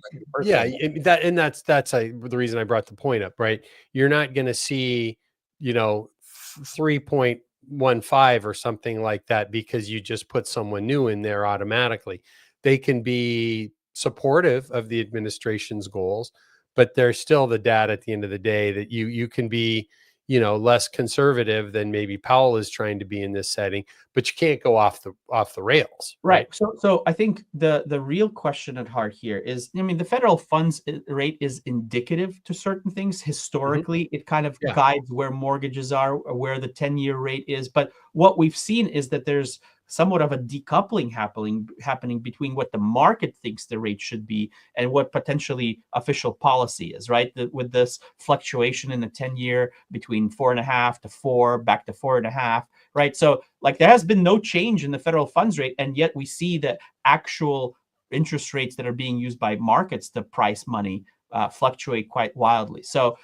reason I brought the point up, right? You're not going to see, 3.15 or something like that because you just put someone new in there automatically. They can be supportive of the administration's goals, but there's still the data at the end of the day that you can be, less conservative than maybe Powell is trying to be in this setting, but you can't go off the rails. Right. So I think the real question at heart here is, the federal funds rate is indicative to certain things. Historically, it kind of guides where mortgages are, or where the 10-year rate is. But what we've seen is that there's somewhat of a decoupling happening between what the market thinks the rate should be and what potentially official policy is, right? With this fluctuation in the 10-year between 4.5 to 4, back to 4.5, right? So like there has been no change in the federal funds rate, and yet we see the actual interest rates that are being used by markets to price money fluctuate quite wildly. So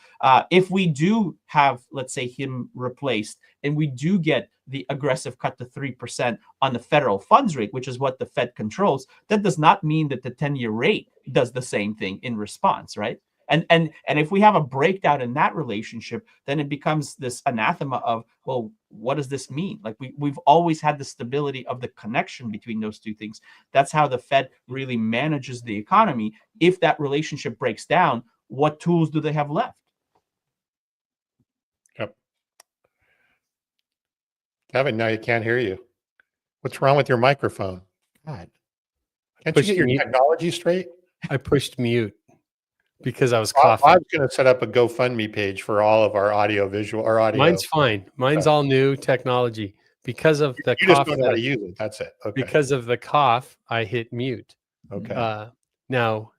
if we do have, let's say, him replaced, and we do get the aggressive cut to 3% on the federal funds rate, which is what the Fed controls, that does not mean that the 10-year rate does the same thing in response, right? And if we have a breakdown in that relationship, then it becomes this anathema of, well, what does this mean? Like we've always had the stability of the connection between those two things. That's how the Fed really manages the economy. If that relationship breaks down, what tools do they have left? Yep. Kevin, now you can't hear you. What's wrong with your microphone? God, can't you get your technology straight? I pushed mute because I was coughing. I was going to set up a GoFundMe page for all of our audio. Mine's fine. Mine's all new technology. Because of the you cough, just don't know how to use it. That's it. Okay. Because of the cough, I hit mute. Okay. Now,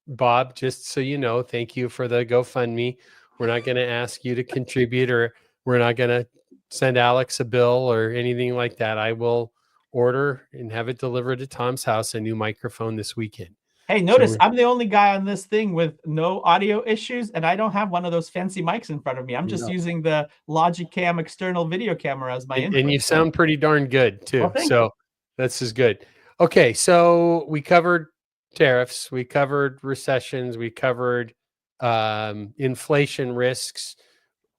Bob, just so you know, thank you for the GoFundMe. We're not going to ask you to contribute, or we're not going to send Alex a bill or anything like that. I will order and have it delivered to Tom's house, a new microphone this weekend. Hey, notice I'm the only guy on this thing with no audio issues, and I don't have one of those fancy mics in front of me. I'm just using the Logicam external video camera as my input. And you sound pretty darn good too. Well, so this is good. Okay, so we covered tariffs, we covered recessions, we covered inflation risks.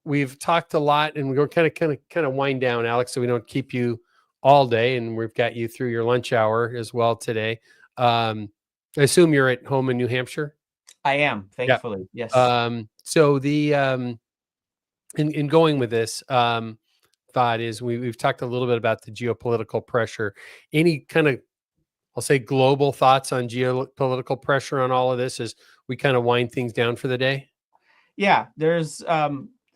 We've talked a lot, and we're kind of wind down, Alex, so we don't keep you all day, and we've got you through your lunch hour as well today. I assume you're at home in New Hampshire? I am, thankfully. Yes. So the in going with this thought is we've talked a little bit about the geopolitical pressure. Any kind of, I'll say, global thoughts on geopolitical pressure on all of this as we kind of wind things down for the day? Yeah, there's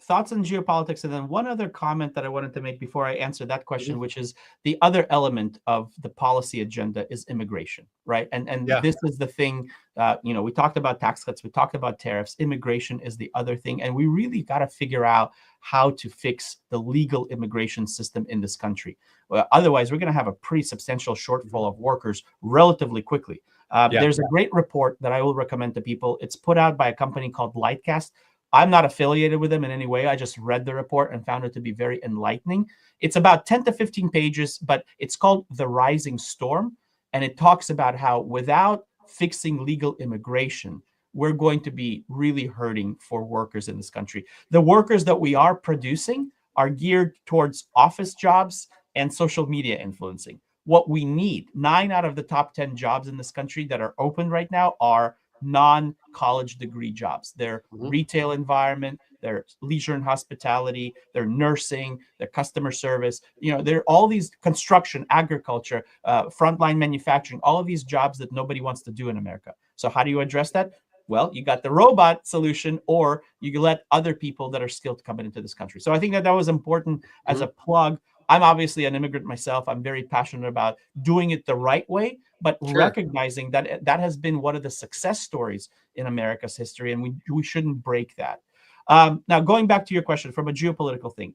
thoughts on geopolitics, and then one other comment that I wanted to make before I answer that question, which is the other element of the policy agenda is immigration, right? And this is the thing, we talked about tax cuts, we talked about tariffs, immigration is the other thing, and we really got to figure out how to fix the legal immigration system in this country. Otherwise, we're going to have a pretty substantial shortfall of workers relatively quickly. There's a great report that I will recommend to people. It's put out by a company called Lightcast. I'm not affiliated with them in any way. I just read the report and found it to be very enlightening. It's about 10 to 15 pages, but it's called The Rising Storm. And it talks about how without fixing legal immigration, we're going to be really hurting for workers in this country. The workers that we are producing are geared towards office jobs and social media influencing. What we need, 9 out of the top 10 jobs in this country that are open right now are non-college degree jobs. They're retail environment, they're leisure and hospitality, they're nursing, they're customer service. They're all these construction, agriculture, frontline manufacturing, all of these jobs that nobody wants to do in America. So how do you address that? Well, you got the robot solution, or you let other people that are skilled come into this country. So I think that was important as a plug. I'm obviously an immigrant myself. I'm very passionate about doing it the right way, but recognizing that that has been one of the success stories in America's history, and we shouldn't break that. Now, going back to your question from a geopolitical thing,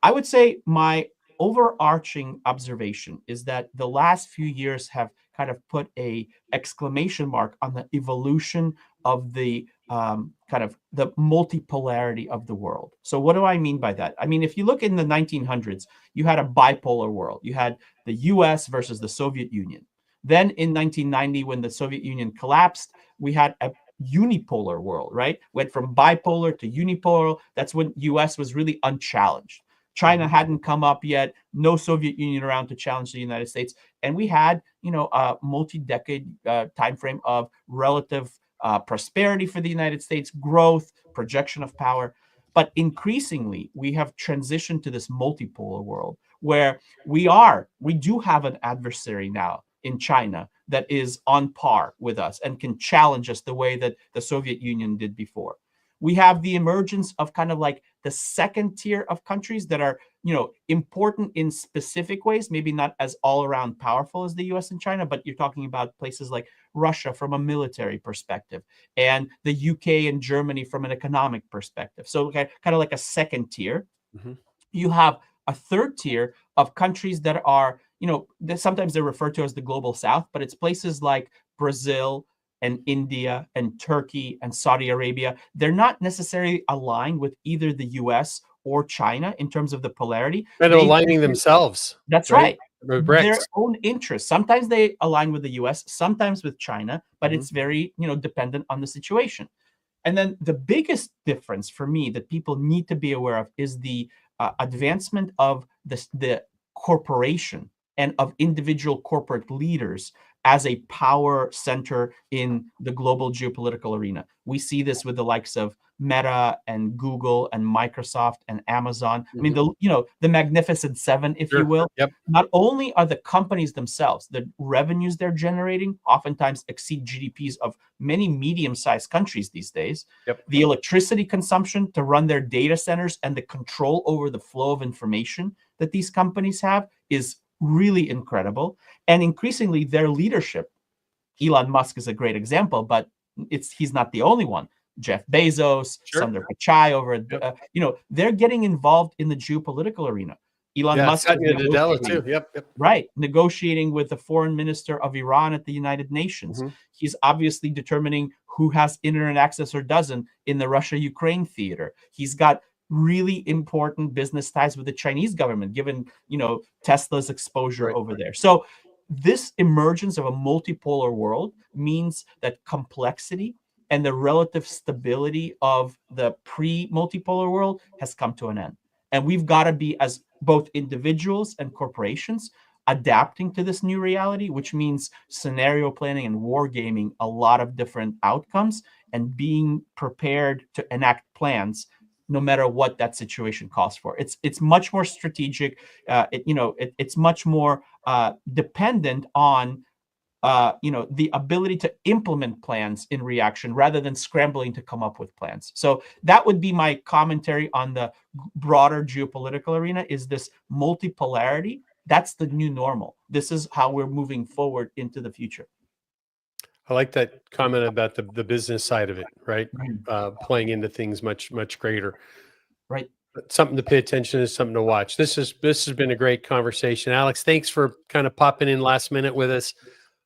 I would say my overarching observation is that the last few years have kind of put a exclamation mark on the evolution of the kind of the multipolarity of the world. So what do I mean by that? I mean, if you look in the 1900s, you had a bipolar world. You had the US versus the Soviet Union. Then in 1990, when the Soviet Union collapsed, we had a unipolar world, right? Went from bipolar to unipolar. That's when US was really unchallenged. China hadn't come up yet, no Soviet Union around to challenge the United States. And we had, a multi-decade time frame of relative prosperity for the United States, growth, projection of power. But increasingly, we have transitioned to this multipolar world where we do have an adversary now in China that is on par with us and can challenge us the way that the Soviet Union did before. We have the emergence of kind of like the second tier of countries that are, important in specific ways, maybe not as all around powerful as the US and China, but you're talking about places like Russia from a military perspective and the UK and Germany from an economic perspective. So kind of like a second tier. Mm-hmm. You have a third tier of countries that are, sometimes they're referred to as the global south, but it's places like Brazil and India and Turkey and Saudi Arabia. They're not necessarily aligned with either the US or China in terms of the polarity. And aligning themselves. That's right. Their own interests. Sometimes they align with the US, sometimes with China, but it's very, dependent on the situation. And then the biggest difference for me that people need to be aware of is the advancement of the corporation and of individual corporate leaders as a power center in the global geopolitical arena. We see this with the likes of Meta and Google and Microsoft and Amazon. I mean, the Magnificent Seven, if you will. Yep. Not only are the companies themselves, the revenues they're generating oftentimes exceed GDPs of many medium-sized countries these days. Yep. The electricity consumption to run their data centers and the control over the flow of information that these companies have is really incredible. And increasingly their leadership, Elon Musk is a great example, but he's not the only one. Jeff Bezos, Sundar Pichai over at, they're getting involved in the geopolitical arena. Elon Musk is negotiating with the foreign minister of Iran at the United Nations. He's obviously determining who has internet access or doesn't in the Russia-Ukraine theater. He's got really important business ties with the Chinese government, given, Tesla's exposure over there. So this emergence of a multipolar world means that complexity and the relative stability of the pre-multipolar world has come to an end. And we've got to be, as both individuals and corporations, adapting to this new reality, which means scenario planning and wargaming a lot of different outcomes and being prepared to enact plans no matter what that situation calls for. It's much more strategic. It's much more dependent on the ability to implement plans in reaction rather than scrambling to come up with plans. So that would be my commentary on the broader geopolitical arena, is this multipolarity. That's the new normal. This is how we're moving forward into the future. I like that comment about the business side of it, right? Playing into things much greater. Right. Something to pay attention to, something to watch. This has been a great conversation. Alex, thanks for kind of popping in last minute with us.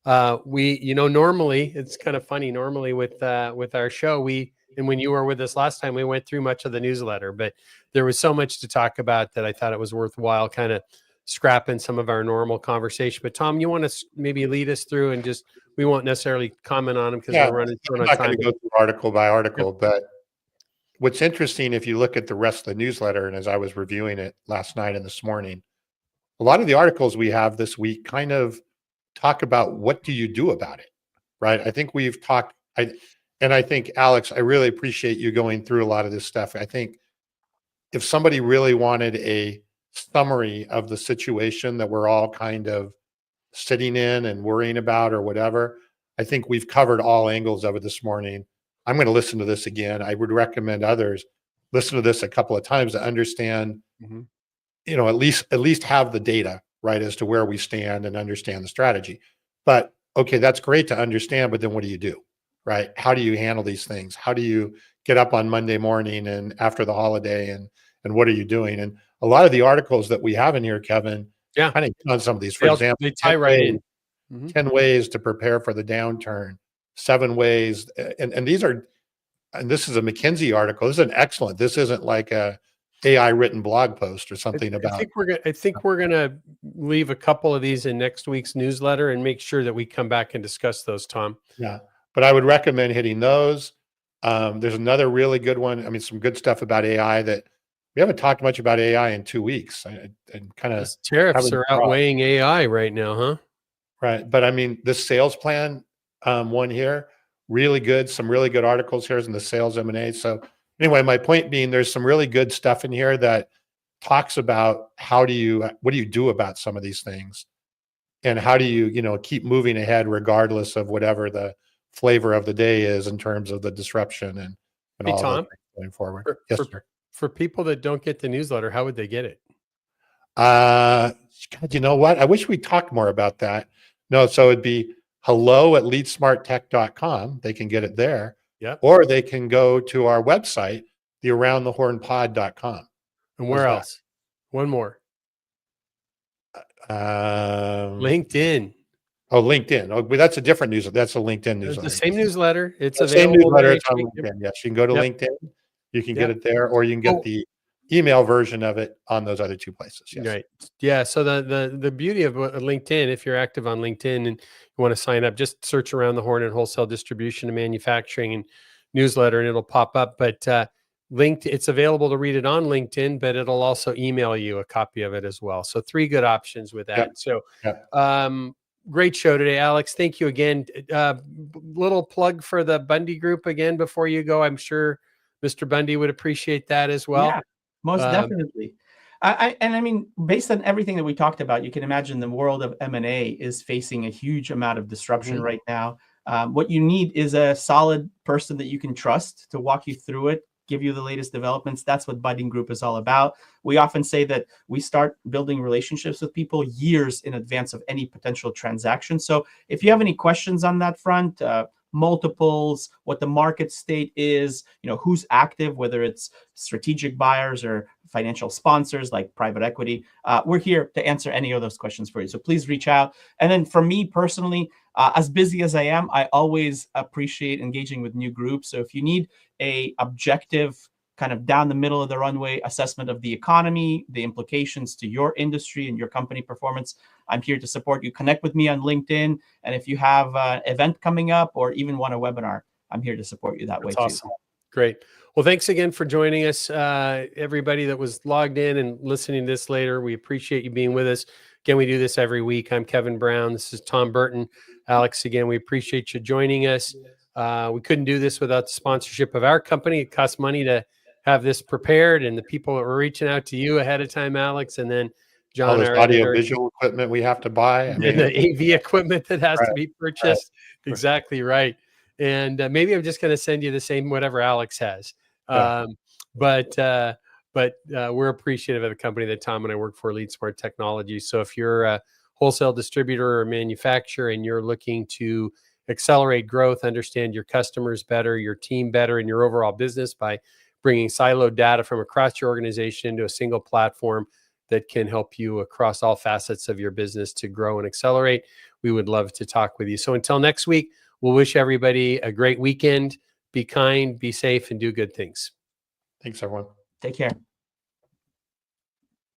Normally it's kind of funny. Normally with our show, and when you were with us last time, we went through much of the newsletter, but there was so much to talk about that I thought it was worthwhile kind of scrapping some of our normal conversation. But Tom, you want to maybe lead us through, and we won't necessarily comment on them because we're running short on time. I'm not going to go through article by article, but what's interesting, if you look at the rest of the newsletter, and as I was reviewing it last night and this morning, a lot of the articles we have this week kind of talk about what do you do about it, right? I think we've talked, and I think, Alex, I really appreciate you going through a lot of this stuff. I think if somebody really wanted a summary of the situation that we're all kind of sitting in and worrying about or whatever, I think we've covered all angles of it this morning. I'm going to listen to this again. I would recommend others listen to this a couple of times to understand, at least have the data, right, as to where we stand and understand the strategy. But okay, that's great to understand, but then what do you do, right? How do you handle these things? How do you get up on Monday morning and after the holiday and what are you doing? And a lot of the articles that we have in here, Kevin, kind of on some of these, for example, they tie right in. 10 ways to prepare for the downturn, 7 ways. And these are, and this is a McKinsey article. This is an excellent, this isn't like a AI written blog post or something about. I think we're gonna leave a couple of these in next week's newsletter and make sure that we come back and discuss those, Tom. Yeah, but I would recommend hitting those. There's another really good one. I mean, some good stuff about AI that we haven't talked much about AI in 2 weeks. And kind of tariffs are outweighing AI right now, huh? Right, but I mean, this sales plan one here some really good articles here in the sales M&A. So anyway, my point being, there's some really good stuff in here that talks about what do you do about some of these things, and how do you keep moving ahead regardless of whatever the flavor of the day is in terms of the disruption and Hey, all of Tom, those things going forward. Yes, sir. for people that don't get the newsletter, how would they get it? God, you know what? I wish we talked more about that. No, so it'd be hello@leadsmarttech.com. They can get it there. Yep. Or they can go to our website, thearoundthehornpod.com. And where How's else? One more. that? LinkedIn. Oh, LinkedIn. Oh, but that's a different newsletter. That's a LinkedIn newsletter. The same newsletter. It's The available. same newsletter. there. It's on LinkedIn. Yes, you can go to Yep. LinkedIn. You can Yep. get it there, or you can get the email version of it on those other two places. Yes. Right. Yeah. So the beauty of LinkedIn, if you're active on LinkedIn and you want to sign up, just search Around the Horn and Wholesale Distribution and Manufacturing and newsletter, and it'll pop up. But it's available to read it on LinkedIn, but it'll also email you a copy of it as well. So 3 good options with that. Yep. So Yep. great show today, Alex. Thank you again. Little plug for the Bundy Group again before you go. I'm sure Mr. Bundy would appreciate that as well. Yeah, most definitely. I mean, based on everything that we talked about, you can imagine the world of M&A is facing a huge amount of disruption right now. What you need is a solid person that you can trust to walk you through it, give you the latest developments. That's what Bundy Group is all about. We often say that we start building relationships with people years in advance of any potential transaction. So if you have any questions on that front, multiples, what the market state is, who's active, whether it's strategic buyers or financial sponsors like private equity, we're here to answer any of those questions for you. So please reach out. And then for me personally, as busy as I am, I always appreciate engaging with new groups. So if you need a objective, kind of down the middle of the runway assessment of the economy, the implications to your industry and your company performance, I'm here to support you. Connect with me on LinkedIn. And if you have an event coming up or even want a webinar, I'm here to support you that way That's too. awesome. Great. Well, thanks again for joining us. Everybody that was logged in and listening to this later, we appreciate you being with us. Again, we do this every week. I'm Kevin Brown. This is Tom Burton. Alex, again, we appreciate you joining us. We couldn't do this without the sponsorship of our company. It costs money to have this prepared, and the people that were reaching out to you ahead of time, Alex, and then John, All this our audio editor, visual equipment we have to buy. and the AV equipment that has to be purchased. Right. Exactly right. And maybe I'm just going to send you the same whatever Alex has. Yeah. But we're appreciative of the company that Tom and I work for, Lead Smart Technology. So if you're a wholesale distributor or manufacturer and you're looking to accelerate growth, understand your customers better, your team better, and your overall business by bringing siloed data from across your organization into a single platform that can help you across all facets of your business to grow and accelerate, we would love to talk with you. So until next week, we'll wish everybody a great weekend. Be kind, be safe, and do good things. Thanks, everyone. Take care.